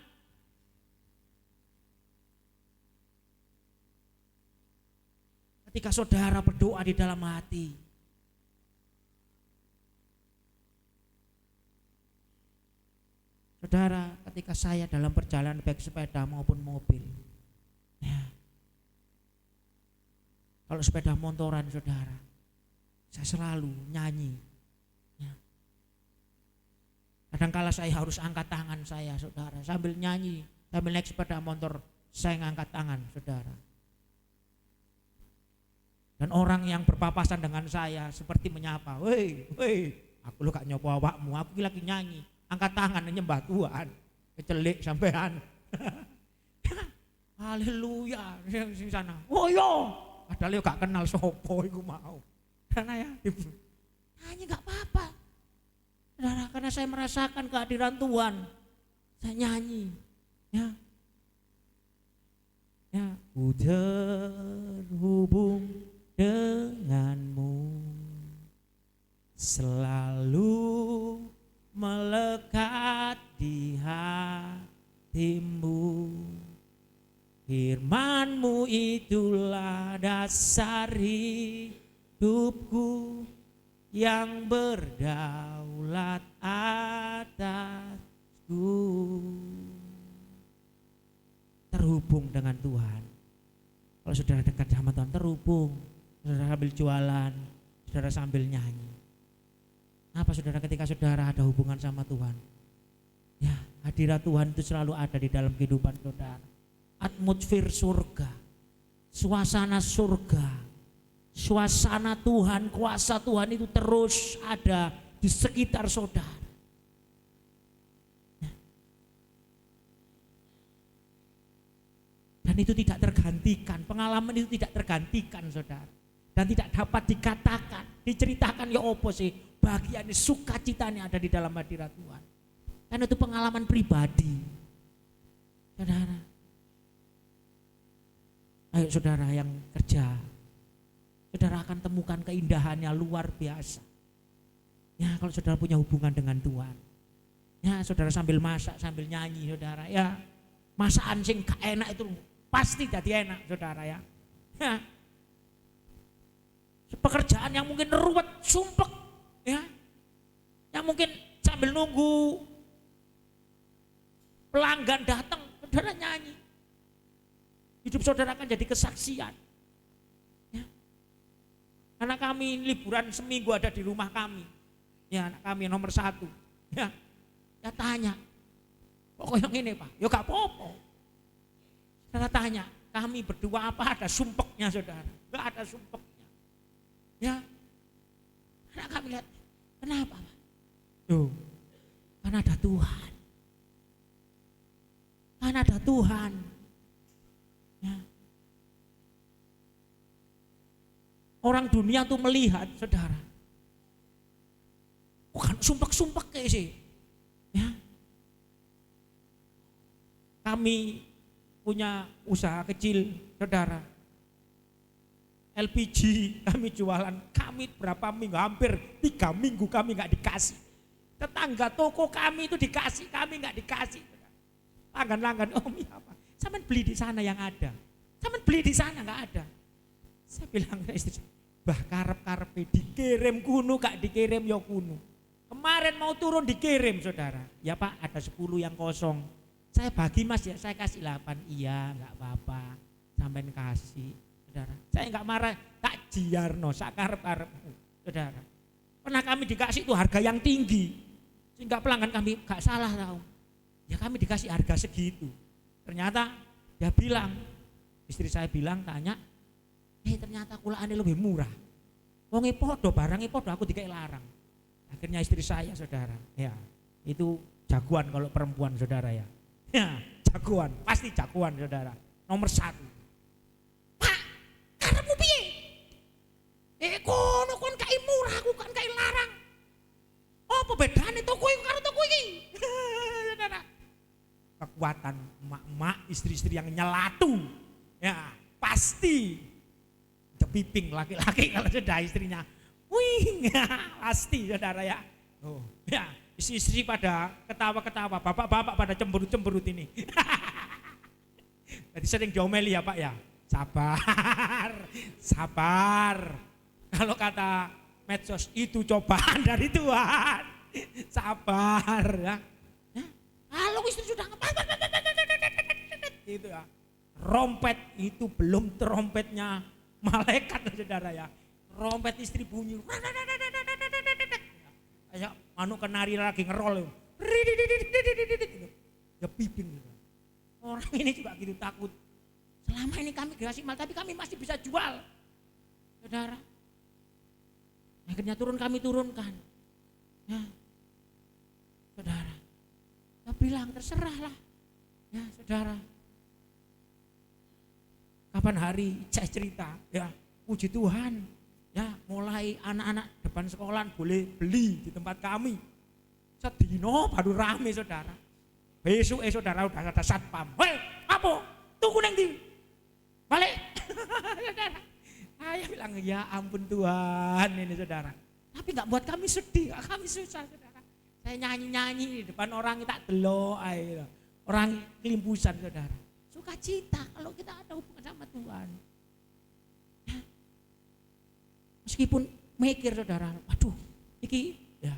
Ketika saudara berdoa di dalam hati, saudara, ketika saya dalam perjalanan baik sepeda maupun mobil, ya, kalau sepeda motoran saudara, saya selalu nyanyi. Ya. Kadangkala saya harus angkat tangan saya saudara, sambil nyanyi, sambil naik sepeda motor, saya ngangkat tangan saudara. Dan orang yang berpapasan dengan saya seperti menyapa, woi, aku lu gak nyopo awakmu, aku lagi nyanyi, angkat tangan nyembah Tuhan, kecelik sampean. Haleluya, sing sana, oh yo, padahal yo gak kenal sopo iku mau. Karena ya, nyanyi gak apa-apa, saudara, karena saya merasakan kehadiran Tuhan, saya nyanyi, ya. Ya, ku terhubung denganmu, selalu melekat di hatimu. Firman-Mu itulah dasar hidupku yang berdaulat atasku. Terhubung dengan Tuhan. Kalau saudara dekat sama Tuhan, terhubung. Saudara sambil jualan, saudara sambil nyanyi. Apa saudara, ketika saudara ada hubungan sama Tuhan, ya, hadirat Tuhan itu selalu ada di dalam kehidupan saudara. Atmosfer surga, suasana surga, suasana Tuhan, kuasa Tuhan itu terus ada di sekitar saudara. Ya. Dan itu tidak tergantikan, pengalaman itu tidak tergantikan saudara. Dan tidak dapat dikatakan, diceritakan ya opo sih, bagian sukacitanya ada di dalam hadirat Tuhan. Karena itu pengalaman pribadi. Saudara, ayo saudara yang kerja, saudara akan temukan keindahannya luar biasa. Ya, kalau saudara punya hubungan dengan Tuhan, ya saudara sambil masak, sambil nyanyi saudara, ya masakan sing gak enak itu pasti jadi enak saudara ya. Ya. Pekerjaan yang mungkin ruwet, sumpek, ya, yang mungkin sambil nunggu pelanggan datang, saudara nyanyi, hidup saudara akan jadi kesaksian. Ya. Anak kami liburan seminggu ada di rumah kami, ya anak kami nomor 1, ya, ya tanya, kok yang ini Pak, ya gak apa-apa. Saudara tanya, kami berdua apa ada sumpeknya saudara? Gak ada sumpeknya. Ya, karena kami lihat, kenapa? Tuh, karena ada Tuhan. Karena ada Tuhan. Ya. Orang dunia tuh melihat, saudara, bukan sumpek-sumpek kayak sih. Ya. Kami punya usaha kecil, saudara. LPG kami jualan, kami berapa minggu, hampir 3 minggu kami gak dikasih. Tetangga toko kami itu dikasih, kami gak dikasih. Langgan-langgan, Om ya apa? Sampai beli di sana yang ada, sampai beli di sana gak ada. Saya bilang ke istri, bah karep-karep dikirim kuno gak dikirim ya kuno. Kemarin mau turun dikirim saudara, ya Pak ada 10 yang kosong. Saya bagi Mas ya, saya kasih 8, iya gak apa-apa, sampai kasih. Saudara, saya enggak marah, tak jiarno, sakarep-karepmu, saudara. Pernah kami dikasih itu harga yang tinggi, sehingga pelanggan kami enggak salah tahu. Ya kami dikasih harga segitu. Ternyata dia bilang, istri saya bilang tanya, ternyata kulaane lebih murah. Wonge podo, barangnya podo, aku dikasih larang. Akhirnya istri saya saudara, ya itu jagoan kalau perempuan saudara ya. Ya jagoan, pasti jagoan saudara, nomor 1. Karepmu piye? Kono kon kai murah, aku kan kai larang. Apa bedane toko iku karo toko iki? Kekuatan emak-emak, istri-istri yang nyelatu. Ya, pasti jepiping laki-laki kalau sudah istrinya. Wih, pasti saudara ya. Oh, ya. Istri-istri pada ketawa-ketawa, bapak-bapak pada cemberut-cemberut ini. Jadi sering diomeli ya Pak ya. Sabar, sabar. Kalau kata medsos itu cobaan dari Tuhan. Sabar ya. Kalau istri sudah gitu ya. Rompet itu belum trompetnya malaikat saudara ya. Rompet istri bunyi. Kayak anu kenari lagi ngerol. Ya piping gitu. Orang ini juga gitu takut. Selama ini kami gerasi mal tapi kami masih bisa jual. Saudara. Akhirnya kami turunkan. Ya. Saudara. Saya bilang terserahlah. Ya, saudara. Kapan hari saya cerita, ya, puji Tuhan. Ya, mulai anak-anak depan sekolahan boleh beli di tempat kami. Sedino baru rame saudara. Besok saudara udah ada satpam. Hei, apa? Tunggu nanti. Balik. Saudara. Saya bilang ya ampun Tuhan ini saudara. Tapi nggak buat kami sedih, kami susah saudara. Saya nyanyi-nyanyi di depan orang tak delok aja. Orang kelimpusan saudara. Sukacita kalau kita ada hubungan sama Tuhan. Ya. Meskipun mikir saudara, waduh, iki ya.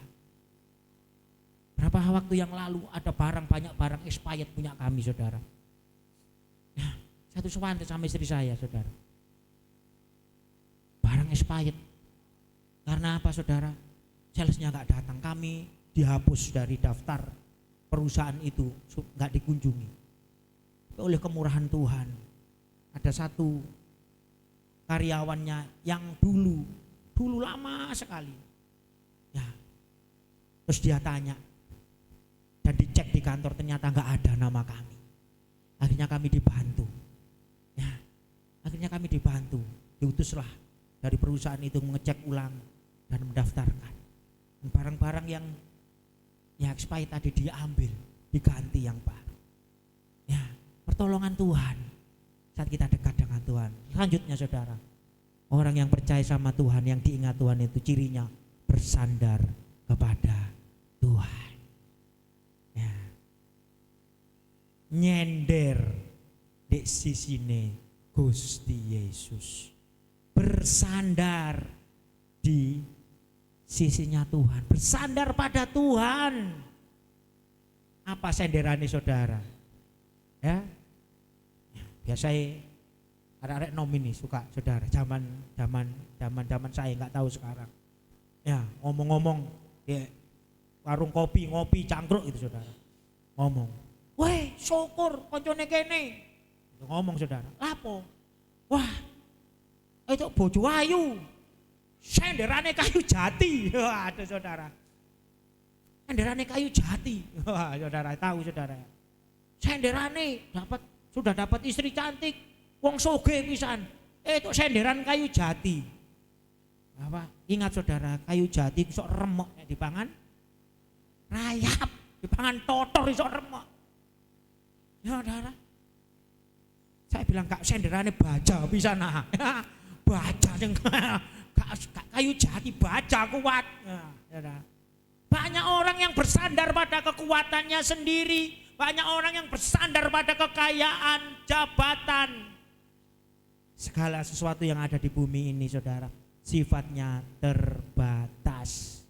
Berapa waktu yang lalu ada banyak barang expired punya kami saudara. Ya, satu sewanti sama istri saya saudara. Barang expired. Karena apa saudara? Salesnya gak datang, kami dihapus dari daftar perusahaan itu, gak dikunjungi. Oleh kemurahan Tuhan, ada satu karyawannya yang dulu lama sekali. Ya, terus dia tanya, dan dicek di kantor ternyata gak ada nama kami. Akhirnya kami dibantu. Ya, akhirnya kami dibantu. Diutuslah dari perusahaan itu mengecek ulang dan mendaftarkan. Dan barang-barang yang expired tadi dia ambil, diganti yang baru. Ya, pertolongan Tuhan saat kita dekat dengan Tuhan. Selanjutnya saudara, orang yang percaya sama Tuhan, yang diingat Tuhan itu cirinya bersandar kepada Tuhan. Ya. Nyender di sisine Gusti Yesus. Bersandar di sisinya Tuhan, bersandar pada Tuhan. Apa senderane saudara? Ya, biasanya arek-arek nom ini suka saudara. Zaman saya nggak tahu sekarang. Ya, ngomong-ngomong, ya, warung kopi ngopi cangkruk itu saudara. Ngomong, weh syukur koncone kene. Ngomong saudara, lapo? Wah, itu bojo ayu. Senderane kayu jati. Wah, ada saudara. Senderane kayu jati. Wah, saudara tahu saudara. Senderane sudah dapat istri cantik, wong soge pisan. Itu senderan kayu jati. Apa? Ingat saudara, kayu jati sok remuk dipangan rayap, dipangan totor sok remuk. Ya saudara. Saya bilang kak senderane baja pisan nah. Baja sing kayu jati baja kuat. Nah, saudara. Banyak orang yang bersandar pada kekuatannya sendiri. Banyak orang yang bersandar pada kekayaan, jabatan. Segala sesuatu yang ada di bumi ini saudara, sifatnya terbatas.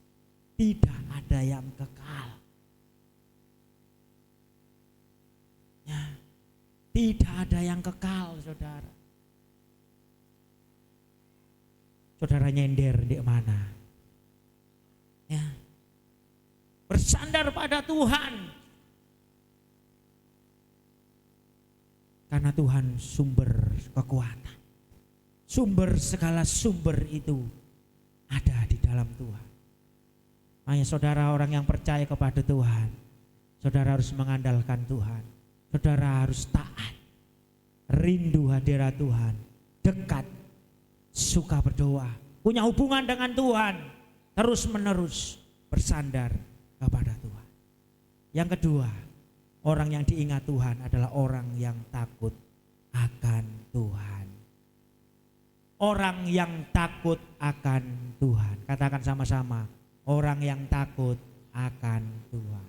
Tidak ada yang kekal. Ya, tidak ada yang kekal saudara. Saudara nyender di mana? Ya. Bersandar pada Tuhan. Karena Tuhan sumber kekuatan. Sumber segala sumber itu ada di dalam Tuhan. Hanya saudara orang yang percaya kepada Tuhan, saudara harus mengandalkan Tuhan. Saudara harus taat, rindu hadirat Tuhan, dekat, suka berdoa, punya hubungan dengan Tuhan, terus menerus bersandar kepada Tuhan. Yang kedua, orang yang diingat Tuhan adalah orang yang takut akan Tuhan. Orang yang takut akan Tuhan. Katakan sama-sama, orang yang takut akan Tuhan.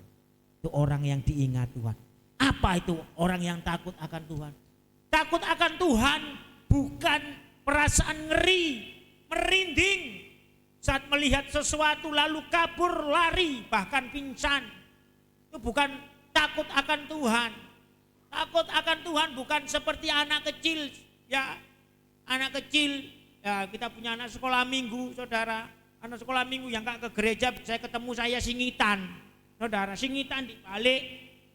Itu orang yang diingat Tuhan. Apa itu orang yang takut akan Tuhan? Takut akan Tuhan bukan perasaan ngeri, merinding saat melihat sesuatu lalu kabur, lari, bahkan pingsan. Itu bukan takut akan Tuhan. Takut akan Tuhan bukan seperti anak kecil, ya. Anak kecil, ya kita punya anak sekolah minggu, saudara. Anak sekolah minggu yang gak ke gereja, saya ketemu saya singitan. Saudara, singitan di balik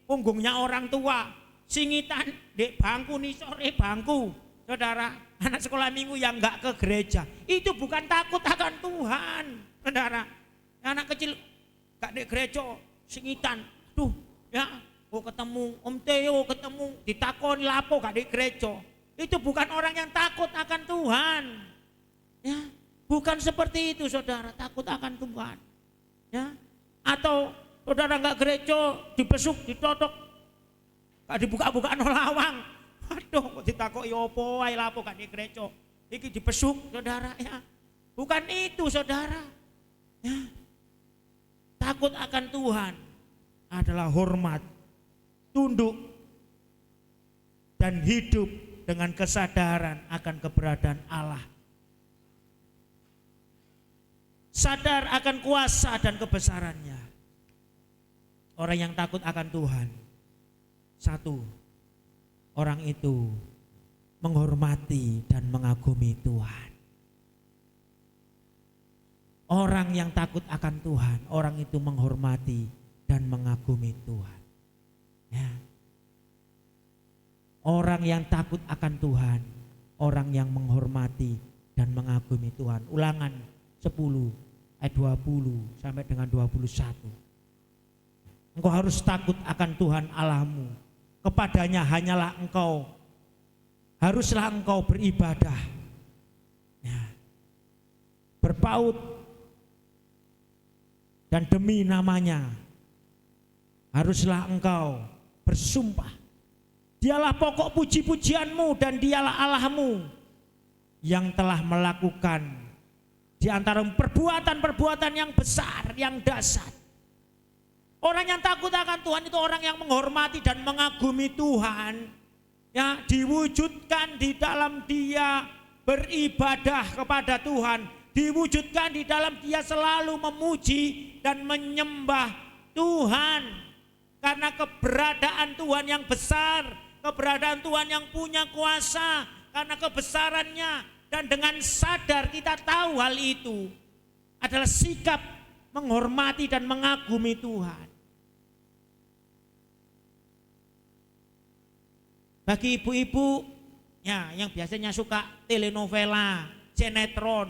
punggungnya orang tua. Singitan di bangku nih sore bangku. Saudara, anak sekolah minggu yang gak ke gereja. Itu bukan takut akan Tuhan. Saudara, anak kecil gak di gereja, singitan. Duh, ya, ketemu Om Teo, ketemu ditakoni lapo gak di gereja. Itu bukan orang yang takut akan Tuhan. Ya, bukan seperti itu saudara, takut akan Tuhan. Ya, atau saudara nggak gereja, dibesuk, ditotok, gak dibuka-buka no lawang. Waduh, kok ditakoki opo ae lapo gak di gereja. Iki dibesuk saudara, ya. Bukan itu saudara. Ya. Takut akan Tuhan adalah hormat, tunduk, dan hidup dengan kesadaran akan keberadaan Allah. Sadar akan kuasa dan kebesarannya. Orang yang takut akan Tuhan, satu, orang itu menghormati dan mengagumi Tuhan. Orang yang takut akan Tuhan, orang itu menghormati dan mengagumi Tuhan. Ya. Orang yang takut akan Tuhan, orang yang menghormati dan mengagumi Tuhan. Ulangan 10 ayat 20 sampai dengan 21. Engkau harus takut akan Tuhan Allahmu. Kepadanya hanyalah engkau, haruslah engkau beribadah, ya, berpaut, dan demi namanya haruslah engkau bersumpah. Dialah pokok puji-pujianmu dan dialah Allahmu yang telah melakukan di antara perbuatan-perbuatan yang besar, yang dahsyat. Orang yang takut akan Tuhan itu orang yang menghormati dan mengagumi Tuhan. Ya, diwujudkan di dalam dia beribadah kepada Tuhan, diwujudkan di dalam dia selalu memuji dan menyembah Tuhan. Karena keberadaan Tuhan yang besar, keberadaan Tuhan yang punya kuasa, karena kebesarannya, dan dengan sadar kita tahu hal itu adalah sikap menghormati dan mengagumi Tuhan. Bagi ibu-ibu ya yang biasanya suka telenovela, sinetron,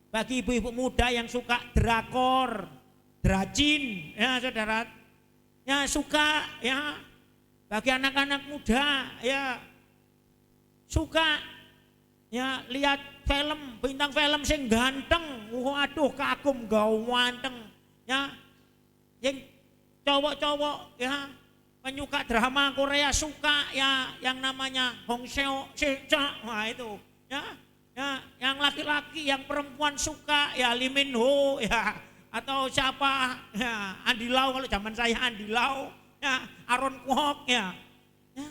bagi ibu-ibu muda yang suka drakor, dracin, ya saudara, ya suka, ya bagi anak-anak muda ya suka ya lihat film, bintang film sing ganteng, waduh kagum gawanteng, ya yang cowok-cowok ya penyuka drama Korea suka ya yang namanya Hong Seo Seja, wah itu ya, ya yang laki-laki, yang perempuan suka ya Lee Min Ho ya, atau siapa ya Andy Lau, kalau zaman saya Andy Lau ya, Aaron Kwok ya, ya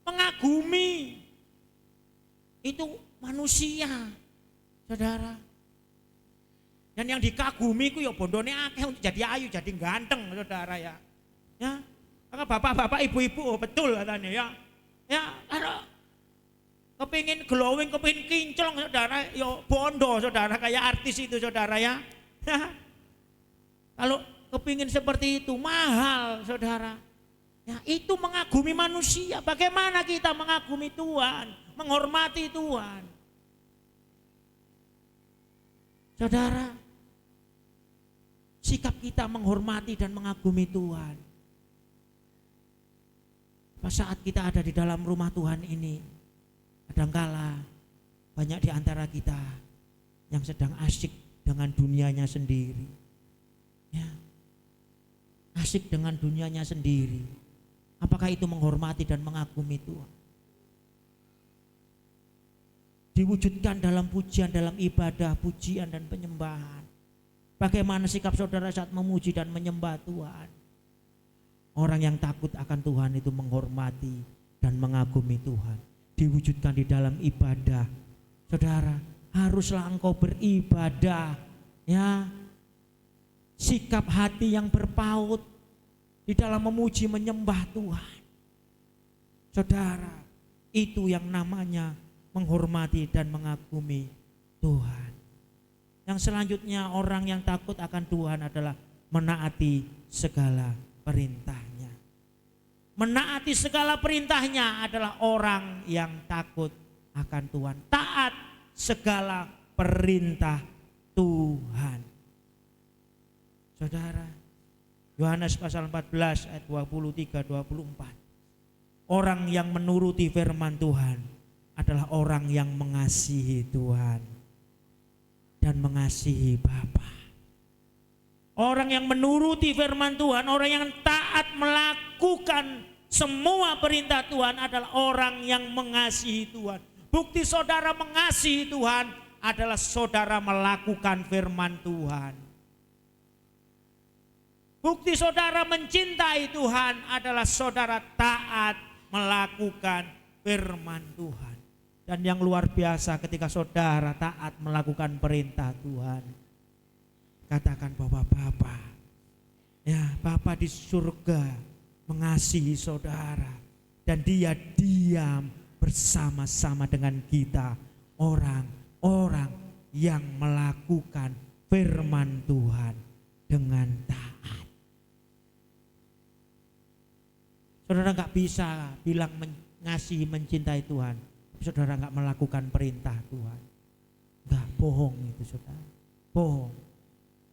mengagumi itu manusia saudara, dan yang dikagumi ku ya bondone akeh untuk jadi ayu, jadi ganteng saudara ya. Ya, maka bapak-bapak, ibu-ibu, oh betul katanya ya. Ya, ada kepingin glowing, kepingin kinclong saudara, yo bondo saudara, kayak artis itu saudara ya. Ya. Kalau kepingin seperti itu mahal saudara. Ya, itu mengagumi manusia. Bagaimana kita mengagumi Tuhan, menghormati Tuhan? Saudara, sikap kita menghormati dan mengagumi Tuhan. Pada saat kita ada di dalam rumah Tuhan ini, kadangkala banyak di antara kita yang sedang asyik dengan dunianya sendiri. Ya, asyik dengan dunianya sendiri. Apakah itu menghormati dan mengagumi Tuhan? Diwujudkan dalam pujian, dalam ibadah, pujian dan penyembahan. Bagaimana sikap saudara saat memuji dan menyembah Tuhan? Orang yang takut akan Tuhan itu menghormati dan mengagumi Tuhan. Diwujudkan di dalam ibadah. Saudara, haruslah engkau beribadah, ya. Sikap hati yang berpaut di dalam memuji menyembah Tuhan. Saudara, itu yang namanya menghormati dan mengagumi Tuhan. Yang selanjutnya, orang yang takut akan Tuhan adalah menaati segala perintahnya. Menaati segala perintahnya adalah orang yang takut akan Tuhan. Taat segala perintah Tuhan. Saudara, Yohanes pasal 14 ayat 23-24. Orang yang menuruti firman Tuhan adalah orang yang mengasihi Tuhan dan mengasihi Bapa. Orang yang menuruti firman Tuhan, orang yang taat melakukan semua perintah Tuhan adalah orang yang mengasihi Tuhan. Bukti saudara mengasihi Tuhan adalah saudara melakukan firman Tuhan. Bukti saudara mencintai Tuhan adalah saudara taat melakukan firman Tuhan. Dan yang luar biasa ketika saudara taat melakukan perintah Tuhan. Katakan bahwa Bapa, ya Bapa di surga mengasihi saudara. Dan Dia diam bersama-sama dengan kita, orang-orang yang melakukan firman Tuhan dengan taat. Saudara gak bisa bilang mengasihi, mencintai Tuhan, saudara gak melakukan perintah Tuhan. Gak, bohong itu saudara, bohong.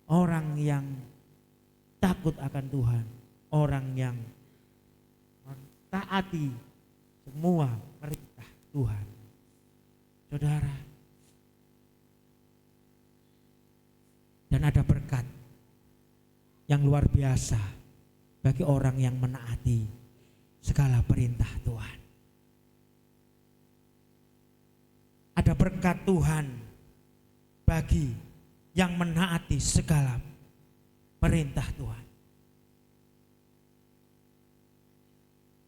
Orang yang takut akan Tuhan, orang yang taati semua perintah Tuhan. Saudara, dan ada berkat yang luar biasa bagi orang yang menaati segala perintah Tuhan. Ada berkat Tuhan bagi yang menaati segala perintah Tuhan.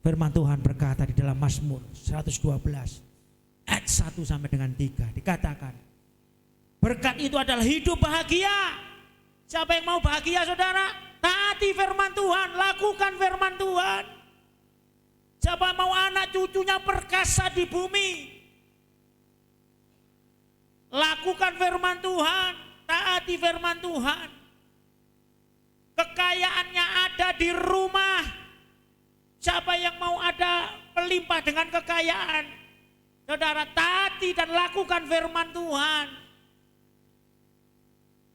Firman Tuhan berkata di dalam Mazmur 112 ayat 1 sampai dengan 3 dikatakan, berkat itu adalah hidup bahagia. Siapa yang mau bahagia saudara? Taati firman Tuhan, lakukan firman Tuhan. Siapa mau anak cucunya perkasa di bumi? Lakukan firman Tuhan, taati firman Tuhan. Kekayaannya ada di rumah. Siapa yang mau ada melimpah dengan kekayaan? Saudara, taati dan lakukan firman Tuhan.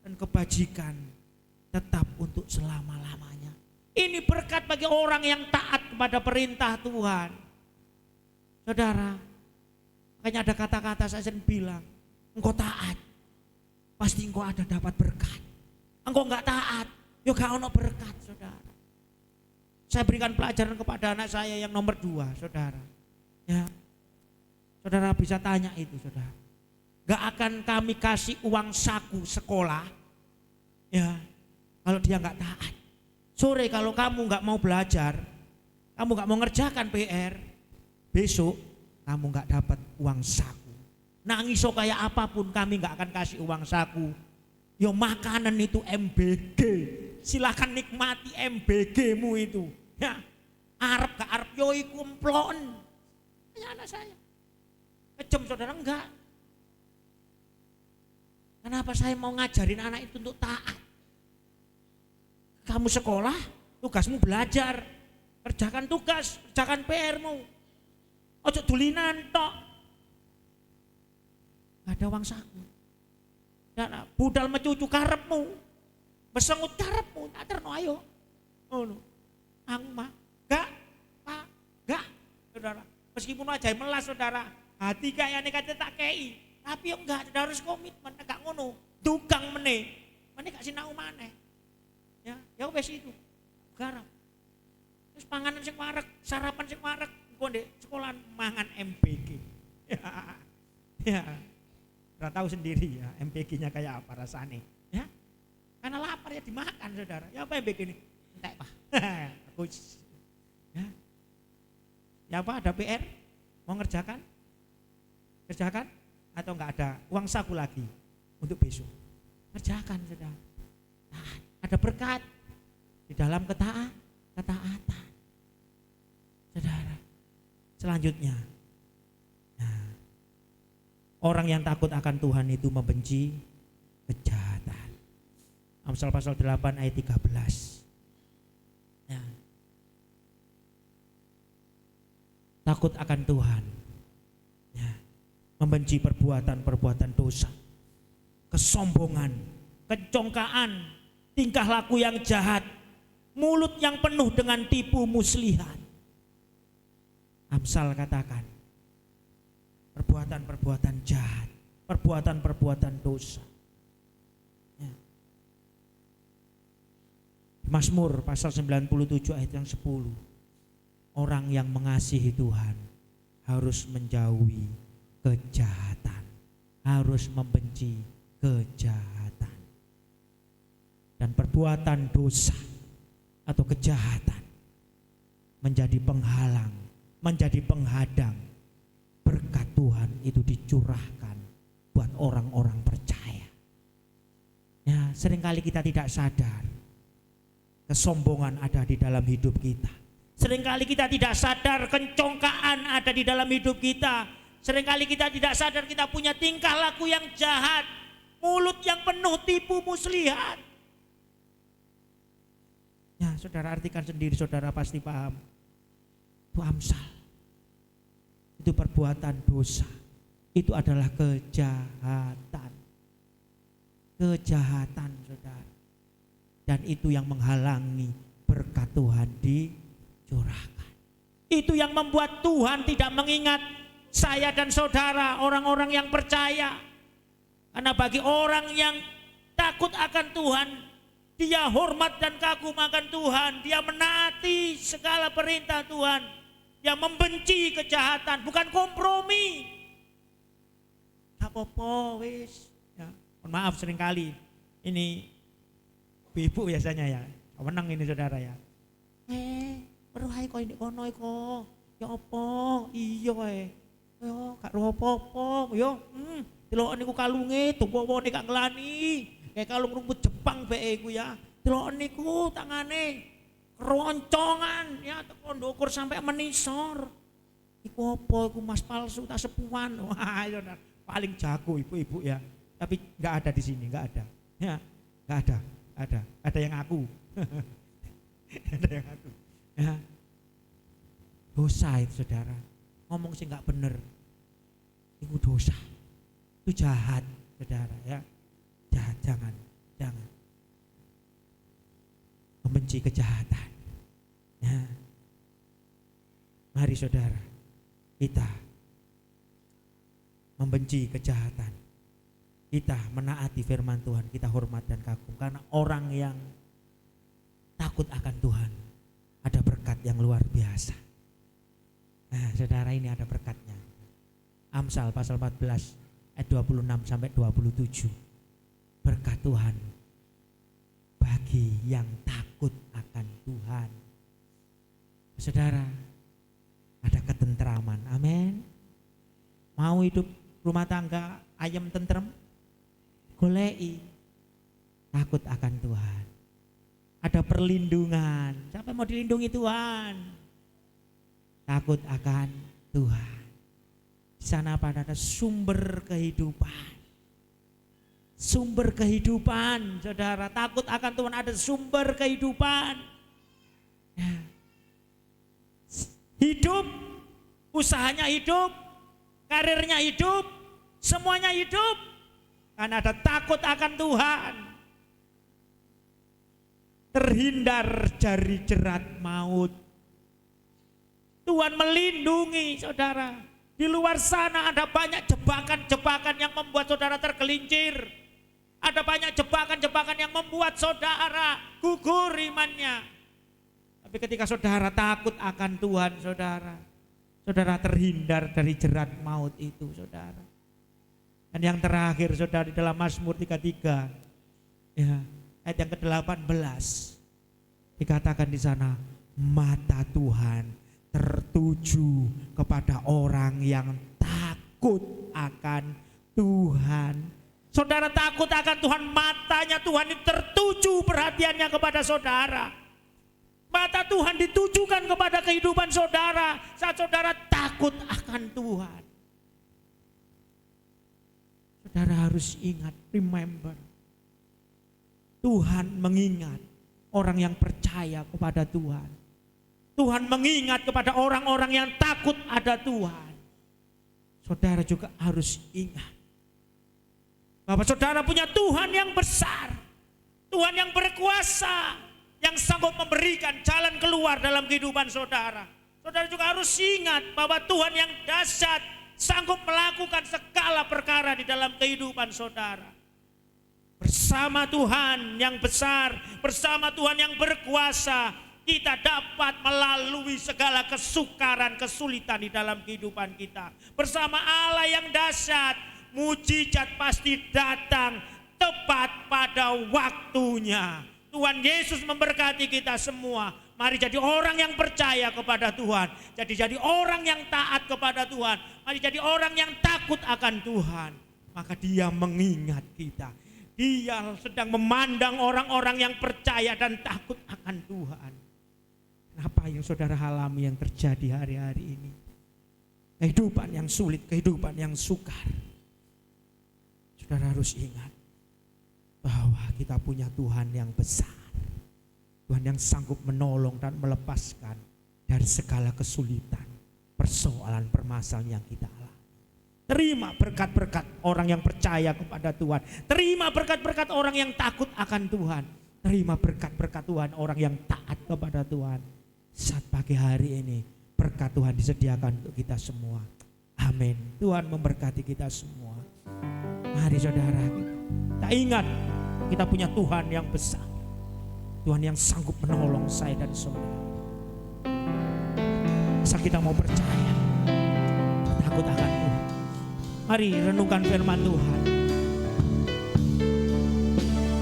Dan kebajikan tetap untuk selama-lamanya. Ini berkat bagi orang yang taat kepada perintah Tuhan. Saudara, makanya ada kata-kata saya sering bilang, engkau taat, pasti engkau ada dapat berkat. Engkau enggak taat, ya gak ono berkat saudara. Saya berikan pelajaran kepada anak saya yang nomor 2 saudara. Ya, saudara bisa tanya itu saudara. Gak akan kami kasih uang saku sekolah, ya kalau dia gak taat. Sore kalau kamu gak mau belajar, kamu gak mau ngerjakan PR, besok kamu gak dapat uang saku. Nangis kayak apapun kami gak akan kasih uang saku. Yo makanan itu MBG, silakan nikmati MBG-mu itu. Ya, Arab gak Arab yo iku emplon. Tanya anak saya. Kejem saudara enggak. Kenapa saya mau ngajarin anak itu untuk taat? Kamu sekolah, tugasmu belajar, kerjakan tugas, kerjakan PR-mu. Ojo dulinan tok. Gak ada uang saku. Dan budal mencucu karepmu, besengut karepmu, tak terno ayo. Oh no, ang mah, gak, pak, gak, saudara. Meskipun aja melas saudara, hati kayaknya kata tak kei, tapi enggak, saudara harus komitmen, gak ngono, tukang meneh gak sinau maneh. Ya wes itu, garap. Terus panganan sing marek, sarapan sing marek, engko ndek sekolahan mangan MBG. Ya. Tahu sendiri ya MPG-nya kayak apa rasanya ya, karena dimakan saudara. Ya apa yang begini? Entek Pak. Aku ya. Ya apa ada PR? Mau ngerjakan? Kerjakan? Atau enggak ada uang saku lagi untuk besok? Kerjakan saudara. Nah, ada berkat di dalam ketaatan. Saudara. Selanjutnya. Nah, orang yang takut akan Tuhan itu membenci kejahatan. Amsal pasal 8 ayat 13. Ya. Takut akan Tuhan. Ya. Membenci perbuatan-perbuatan dosa. Kesombongan, kecongkaan, tingkah laku yang jahat, mulut yang penuh dengan tipu muslihat. Amsal katakan, perbuatan-perbuatan jahat, perbuatan-perbuatan dosa. Ya. Mazmur pasal 97 ayat yang 10. Orang yang mengasihi Tuhan harus menjauhi kejahatan, harus membenci kejahatan. Dan perbuatan dosa atau kejahatan menjadi penghalang, menjadi penghadang berkat Tuhan itu dicurahkan buat orang-orang percaya. Ya, seringkali kita tidak sadar kesombongan ada di dalam hidup kita. Seringkali kita tidak sadar kencongkaan ada di dalam hidup kita. Seringkali kita tidak sadar kita punya tingkah laku yang jahat, mulut yang penuh tipu muslihat. Ya, saudara artikan sendiri, saudara pasti paham. Itu Amsal. Itu perbuatan dosa. Itu adalah kejahatan. Kejahatan, saudara. Dan itu yang menghalangi berkat Tuhan dicurahkan. Itu yang membuat Tuhan tidak mengingat saya dan saudara, orang-orang yang percaya. Karena bagi orang yang takut akan Tuhan, dia hormat dan kagum akan Tuhan, dia menaati segala perintah Tuhan, dia membenci kejahatan, bukan kompromi. Gak apa-apa wis. Ya, mohon maaf seringkali ini ibu biasanya ya, menang ini saudara ya. Peruhai kok ini kono iko, ya apa? Iya yo, gak roh apa-apa, yo. Delok niku kalunge, tuwa-tuwa nek gak ngelani. Kayak kalung rumput Jepang bae iku ya. Delok niku tangane keroncongan ya teko ndukur sampai menisor. Iku apa iku mas palsu tak sepuan. Wah, saudara, paling jago ibu-ibu ya. Tapi enggak ada di sini, enggak ada. Ya, enggak ada. Ada yang aku. Ada yang aku. Ya. Dosa itu saudara. Ngomong sih enggak bener. Itu dosa. Itu jahat, saudara ya. Jahat, jangan. Membenci kejahatan. Ya. Mari saudara, kita membenci kejahatan. Kita menaati firman Tuhan, kita hormat dan kagum. Karena orang yang takut akan Tuhan, ada berkat yang luar biasa. Nah saudara, ini ada berkatnya. Amsal pasal 14 ayat 26 sampai 27. Berkat Tuhan bagi yang takut akan Tuhan. Saudara, ada ketentraman. Amin. Mau hidup rumah tangga ayem tentrem? Golei takut akan Tuhan. Ada perlindungan. Siapa mau dilindungi Tuhan? Takut akan Tuhan. Di sana pada ada sumber kehidupan. Sumber kehidupan, saudara. Takut akan Tuhan, ada sumber kehidupan. Ya. Hidup, usahanya hidup, karirnya hidup, semuanya hidup. Karena ada takut akan Tuhan. Terhindar dari jerat maut. Tuhan melindungi saudara. Di luar sana ada banyak jebakan-jebakan yang membuat saudara tergelincir. Ada banyak jebakan-jebakan yang membuat saudara gugur imannya. Tapi ketika saudara takut akan Tuhan, saudara terhindar dari jerat maut itu, saudara. Dan yang terakhir, saudara, di dalam Mazmur 33, ya, ayat yang ke-18 dikatakan di sana, mata Tuhan tertuju kepada orang yang takut akan Tuhan. Saudara takut akan Tuhan, matanya Tuhan ini tertuju perhatiannya kepada saudara. Mata Tuhan ditujukan kepada kehidupan saudara saat saudara takut akan Tuhan. Saudara harus ingat, remember, Tuhan mengingat orang yang percaya kepada Tuhan. Tuhan mengingat kepada orang-orang yang takut ada Tuhan. Saudara juga harus ingat bahwa saudara punya Tuhan yang besar, Tuhan yang berkuasa, yang sanggup memberikan jalan keluar dalam kehidupan saudara. Saudara juga harus ingat bahwa Tuhan yang dahsyat sanggup melakukan segala perkara di dalam kehidupan saudara. Bersama Tuhan yang besar, bersama Tuhan yang berkuasa, kita dapat melalui segala kesukaran, kesulitan di dalam kehidupan kita. Bersama Allah yang dahsyat, mujizat pasti datang tepat pada waktunya. Tuhan Yesus memberkati kita semua. Mari jadi orang yang percaya kepada Tuhan. Jadi orang yang taat kepada Tuhan. Mari jadi orang yang takut akan Tuhan. Maka Dia mengingat kita. Dia sedang memandang orang-orang yang percaya dan takut akan Tuhan. Apa yang saudara alami yang terjadi hari-hari ini? Kehidupan yang sulit, kehidupan yang sukar. Saudara harus ingat bahwa kita punya Tuhan yang besar. Tuhan yang sanggup menolong dan melepaskan dari segala kesulitan, persoalan, permasalahan yang kita alami. Terima berkat-berkat orang yang percaya kepada Tuhan. Terima berkat-berkat orang yang takut akan Tuhan. Terima berkat-berkat Tuhan orang yang taat kepada Tuhan. Saat pagi hari ini berkat Tuhan disediakan untuk kita semua. Amin. Tuhan memberkati kita semua. Mari saudara, kita ingat kita punya Tuhan yang besar. Tuhan yang sanggup menolong saya dan saudara. Asal kita mau percaya, takut akan Tuhan. Mari renungkan firman Tuhan.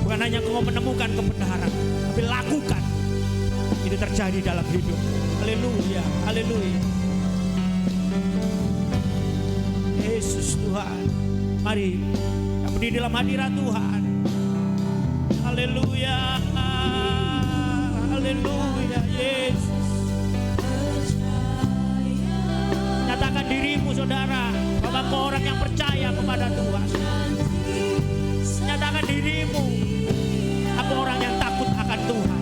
Bukan hanya kau menemukan kebenaran, tapi lakukan. Itu terjadi dalam hidup. Haleluya, haleluya. Yesus Tuhan. Mari kita berdiri dalam hadirat Tuhan. Haleluya, haleluya Yesus. Nyatakan dirimu saudara, bahwa kau orang yang percaya kepada Tuhan. Nyatakan dirimu, aku orang yang takut akan Tuhan.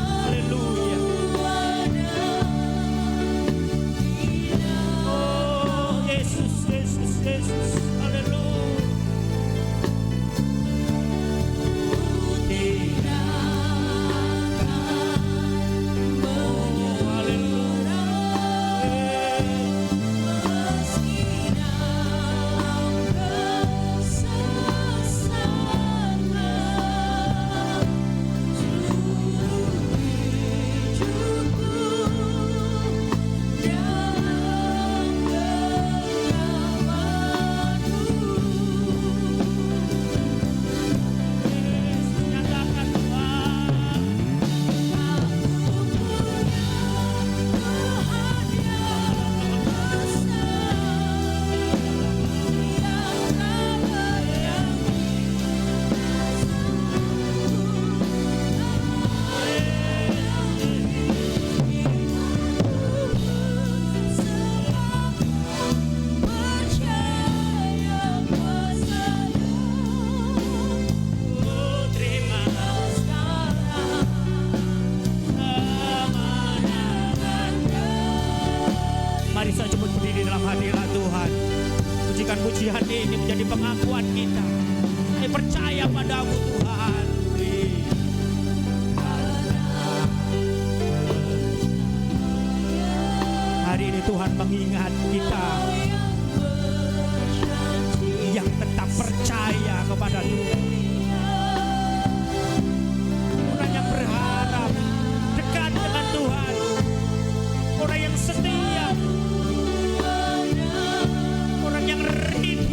Haleluya. Oh Yesus, Yesus, Yesus. Haleluya. Mari saya jemput berdiri dalam hadirat Tuhan. Pujikan pujian ini menjadi pengakuan kita. Saya percaya padamu Tuhan. Hari ini Tuhan mengingat kita yang tetap percaya kepada Tuhan. Orang yang berharap dekat dengan Tuhan. Orang yang setia. Orang yang rindu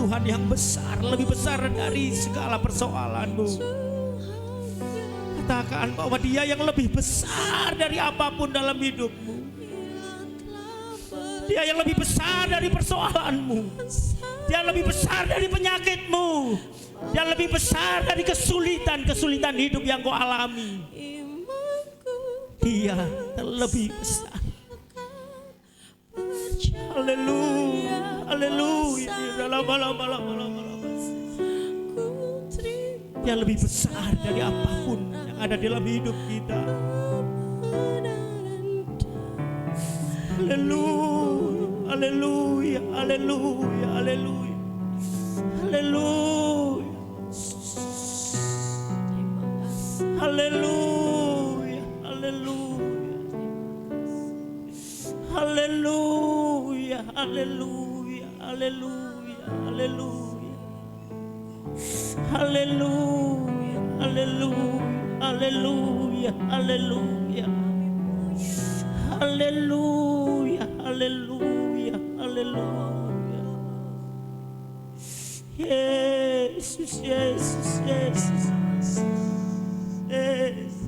Tuhan yang besar, lebih besar dari segala persoalanmu. Katakan bahwa Dia yang lebih besar dari apapun dalam hidupmu. Dia yang lebih besar dari persoalanmu. Dia lebih besar dari penyakitmu. Dia lebih besar dari kesulitan hidup yang kau alami. Dia terlebih besar. Haleluya, haleluya. Dia lebih besar dari apapun yang ada dalam hidup kita. Haleluya, haleluya, haleluya, haleluya, haleluya, haleluya, haleluya, haleluya, haleluya, haleluya, haleluya, haleluya, haleluya, haleluya, haleluya. Haleluya, haleluya, haleluya. Yesus, Yesus, Yesus, Yesus.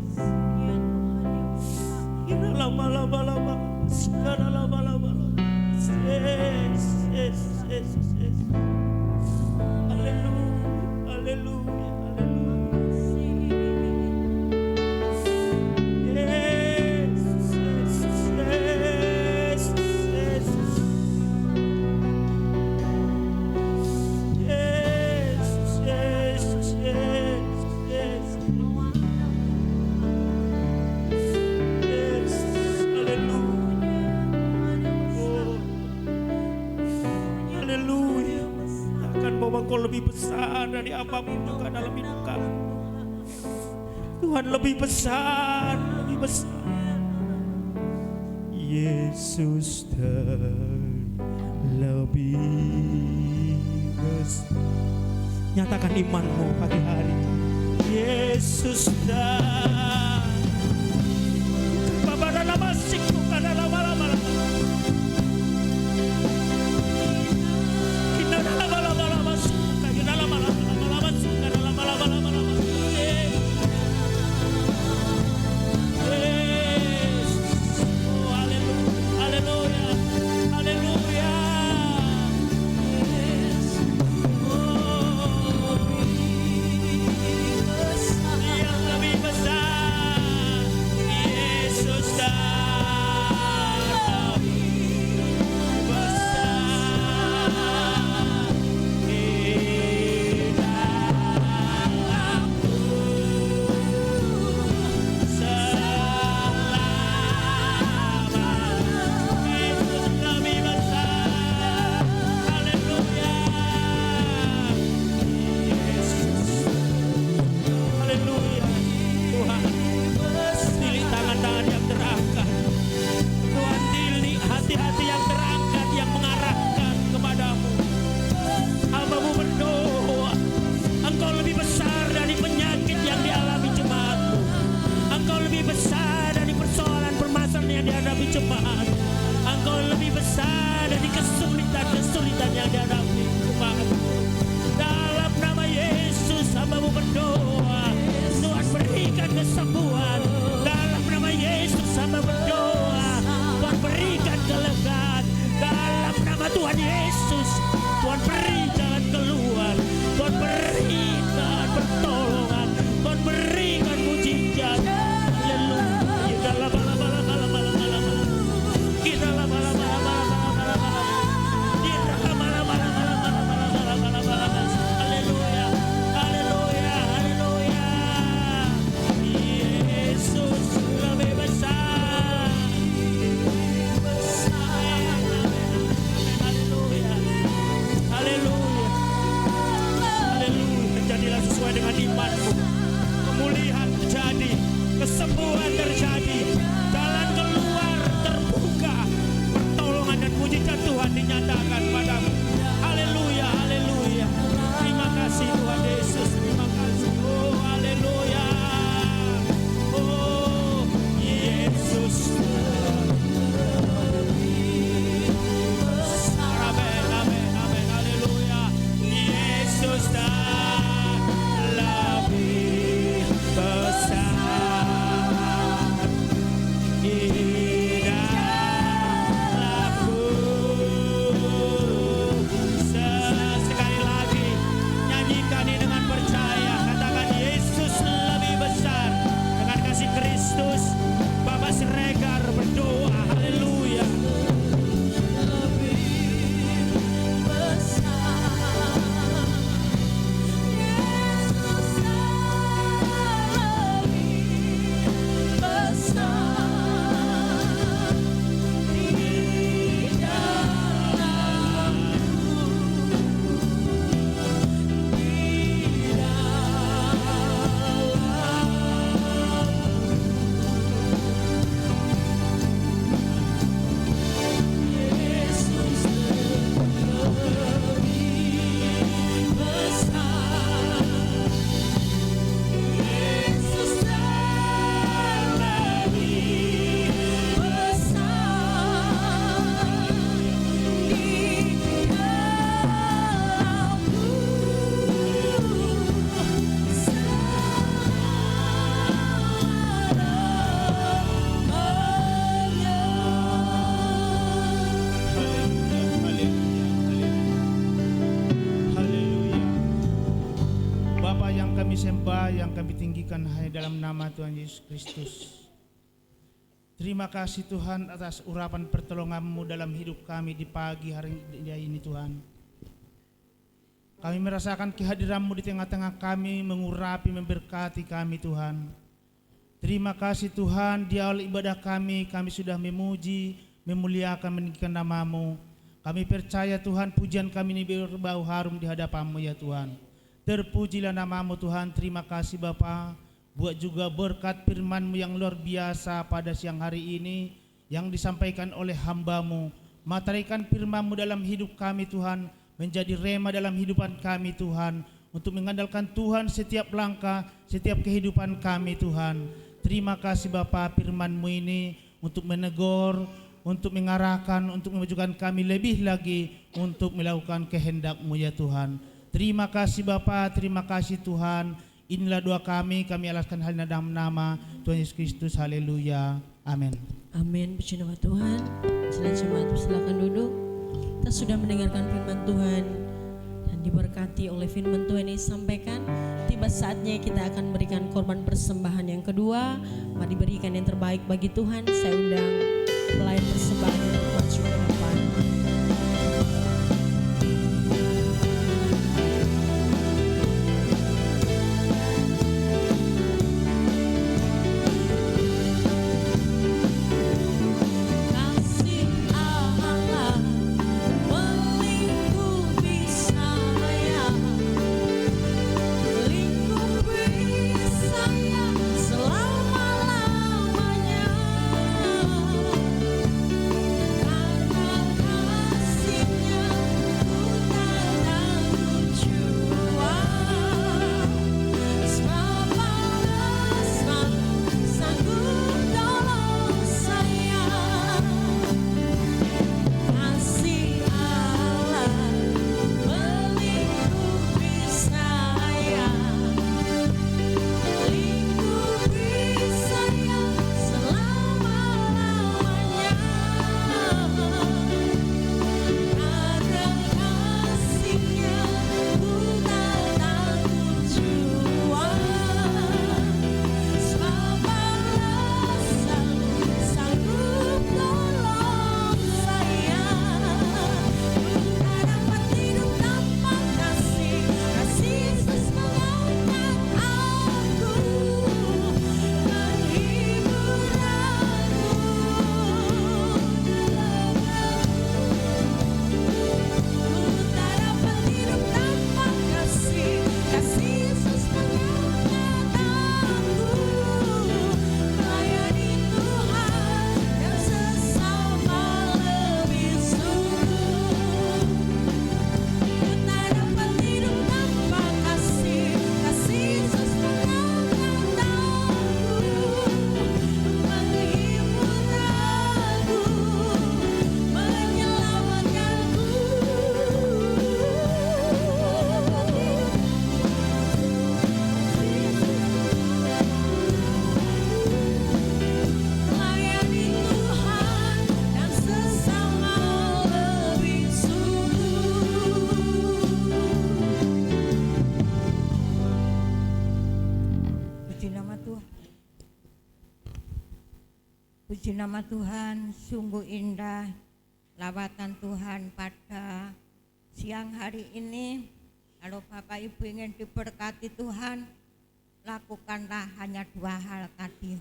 Lama-lama, sekarang lama-lama. Yesus, Yesus, Yesus, Yesus. Haleluya, haleluya, haleluya. Kau lebih besar dari apapun juga dalam hidup kamu. Tuhan lebih besar, lebih besar. Yesus terlebih besar. Nyatakan imanmu pagi hari. Yesus Bapa yang kami tinggikan hanya dalam nama Tuhan Yesus Kristus. Terima kasih Tuhan atas urapan pertolongan-Mu dalam hidup kami di pagi hari ini Tuhan. Kami merasakan kehadiran-Mu di tengah-tengah kami, mengurapi, memberkati kami Tuhan. Terima kasih Tuhan, di awal ibadah kami sudah memuji, memuliakan, meninggikan nama-Mu. Kami percaya Tuhan pujian kami ini berbau harum di hadapan-Mu ya Tuhan. Terpujilah nama-Mu Tuhan. Terima kasih Bapa, buat juga berkat firman-Mu yang luar biasa pada siang hari ini yang disampaikan oleh hamba-Mu. Materikan firman-Mu dalam hidup kami Tuhan, menjadi rema dalam hidupan kami Tuhan, untuk mengandalkan Tuhan setiap langkah, setiap kehidupan kami Tuhan. Terima kasih Bapa, firman-Mu ini untuk menegur, untuk mengarahkan, untuk memajukan kami lebih lagi untuk melakukan kehendak-Mu ya Tuhan. Terima kasih Bapa, terima kasih Tuhan. Inilah doa kami alaskan hal dalam nama Tuhan Yesus Kristus. Haleluya. Amin. Amin. Puji nama Tuhan. Selain jemaat silakan duduk. Kita sudah mendengarkan firman Tuhan dan diberkati oleh firman Tuhan yang disampaikan. Tiba saatnya kita akan berikan korban persembahan yang kedua. Mari berikan yang terbaik bagi Tuhan. Saya undang pelayan persembahan untuk maju ke depan. Puji nama Tuhan, sungguh indah lawatan Tuhan pada siang hari ini. Kalau Bapak Ibu ingin diberkati Tuhan, lakukanlah hanya 2 hal tadi.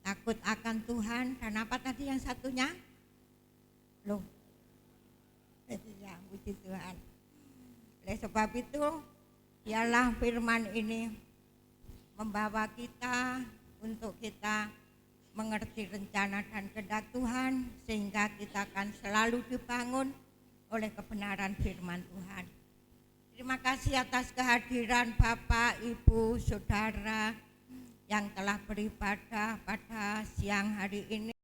Takut akan Tuhan, dan apa tadi yang satunya? Loh, ya puji Tuhan. Oleh sebab itu, biarlah firman ini membawa kita untuk kita mengerti rencana dan kehendak Tuhan, sehingga kita akan selalu dibangun oleh kebenaran firman Tuhan. Terima kasih atas kehadiran Bapak, Ibu, Saudara yang telah beribadah pada siang hari ini.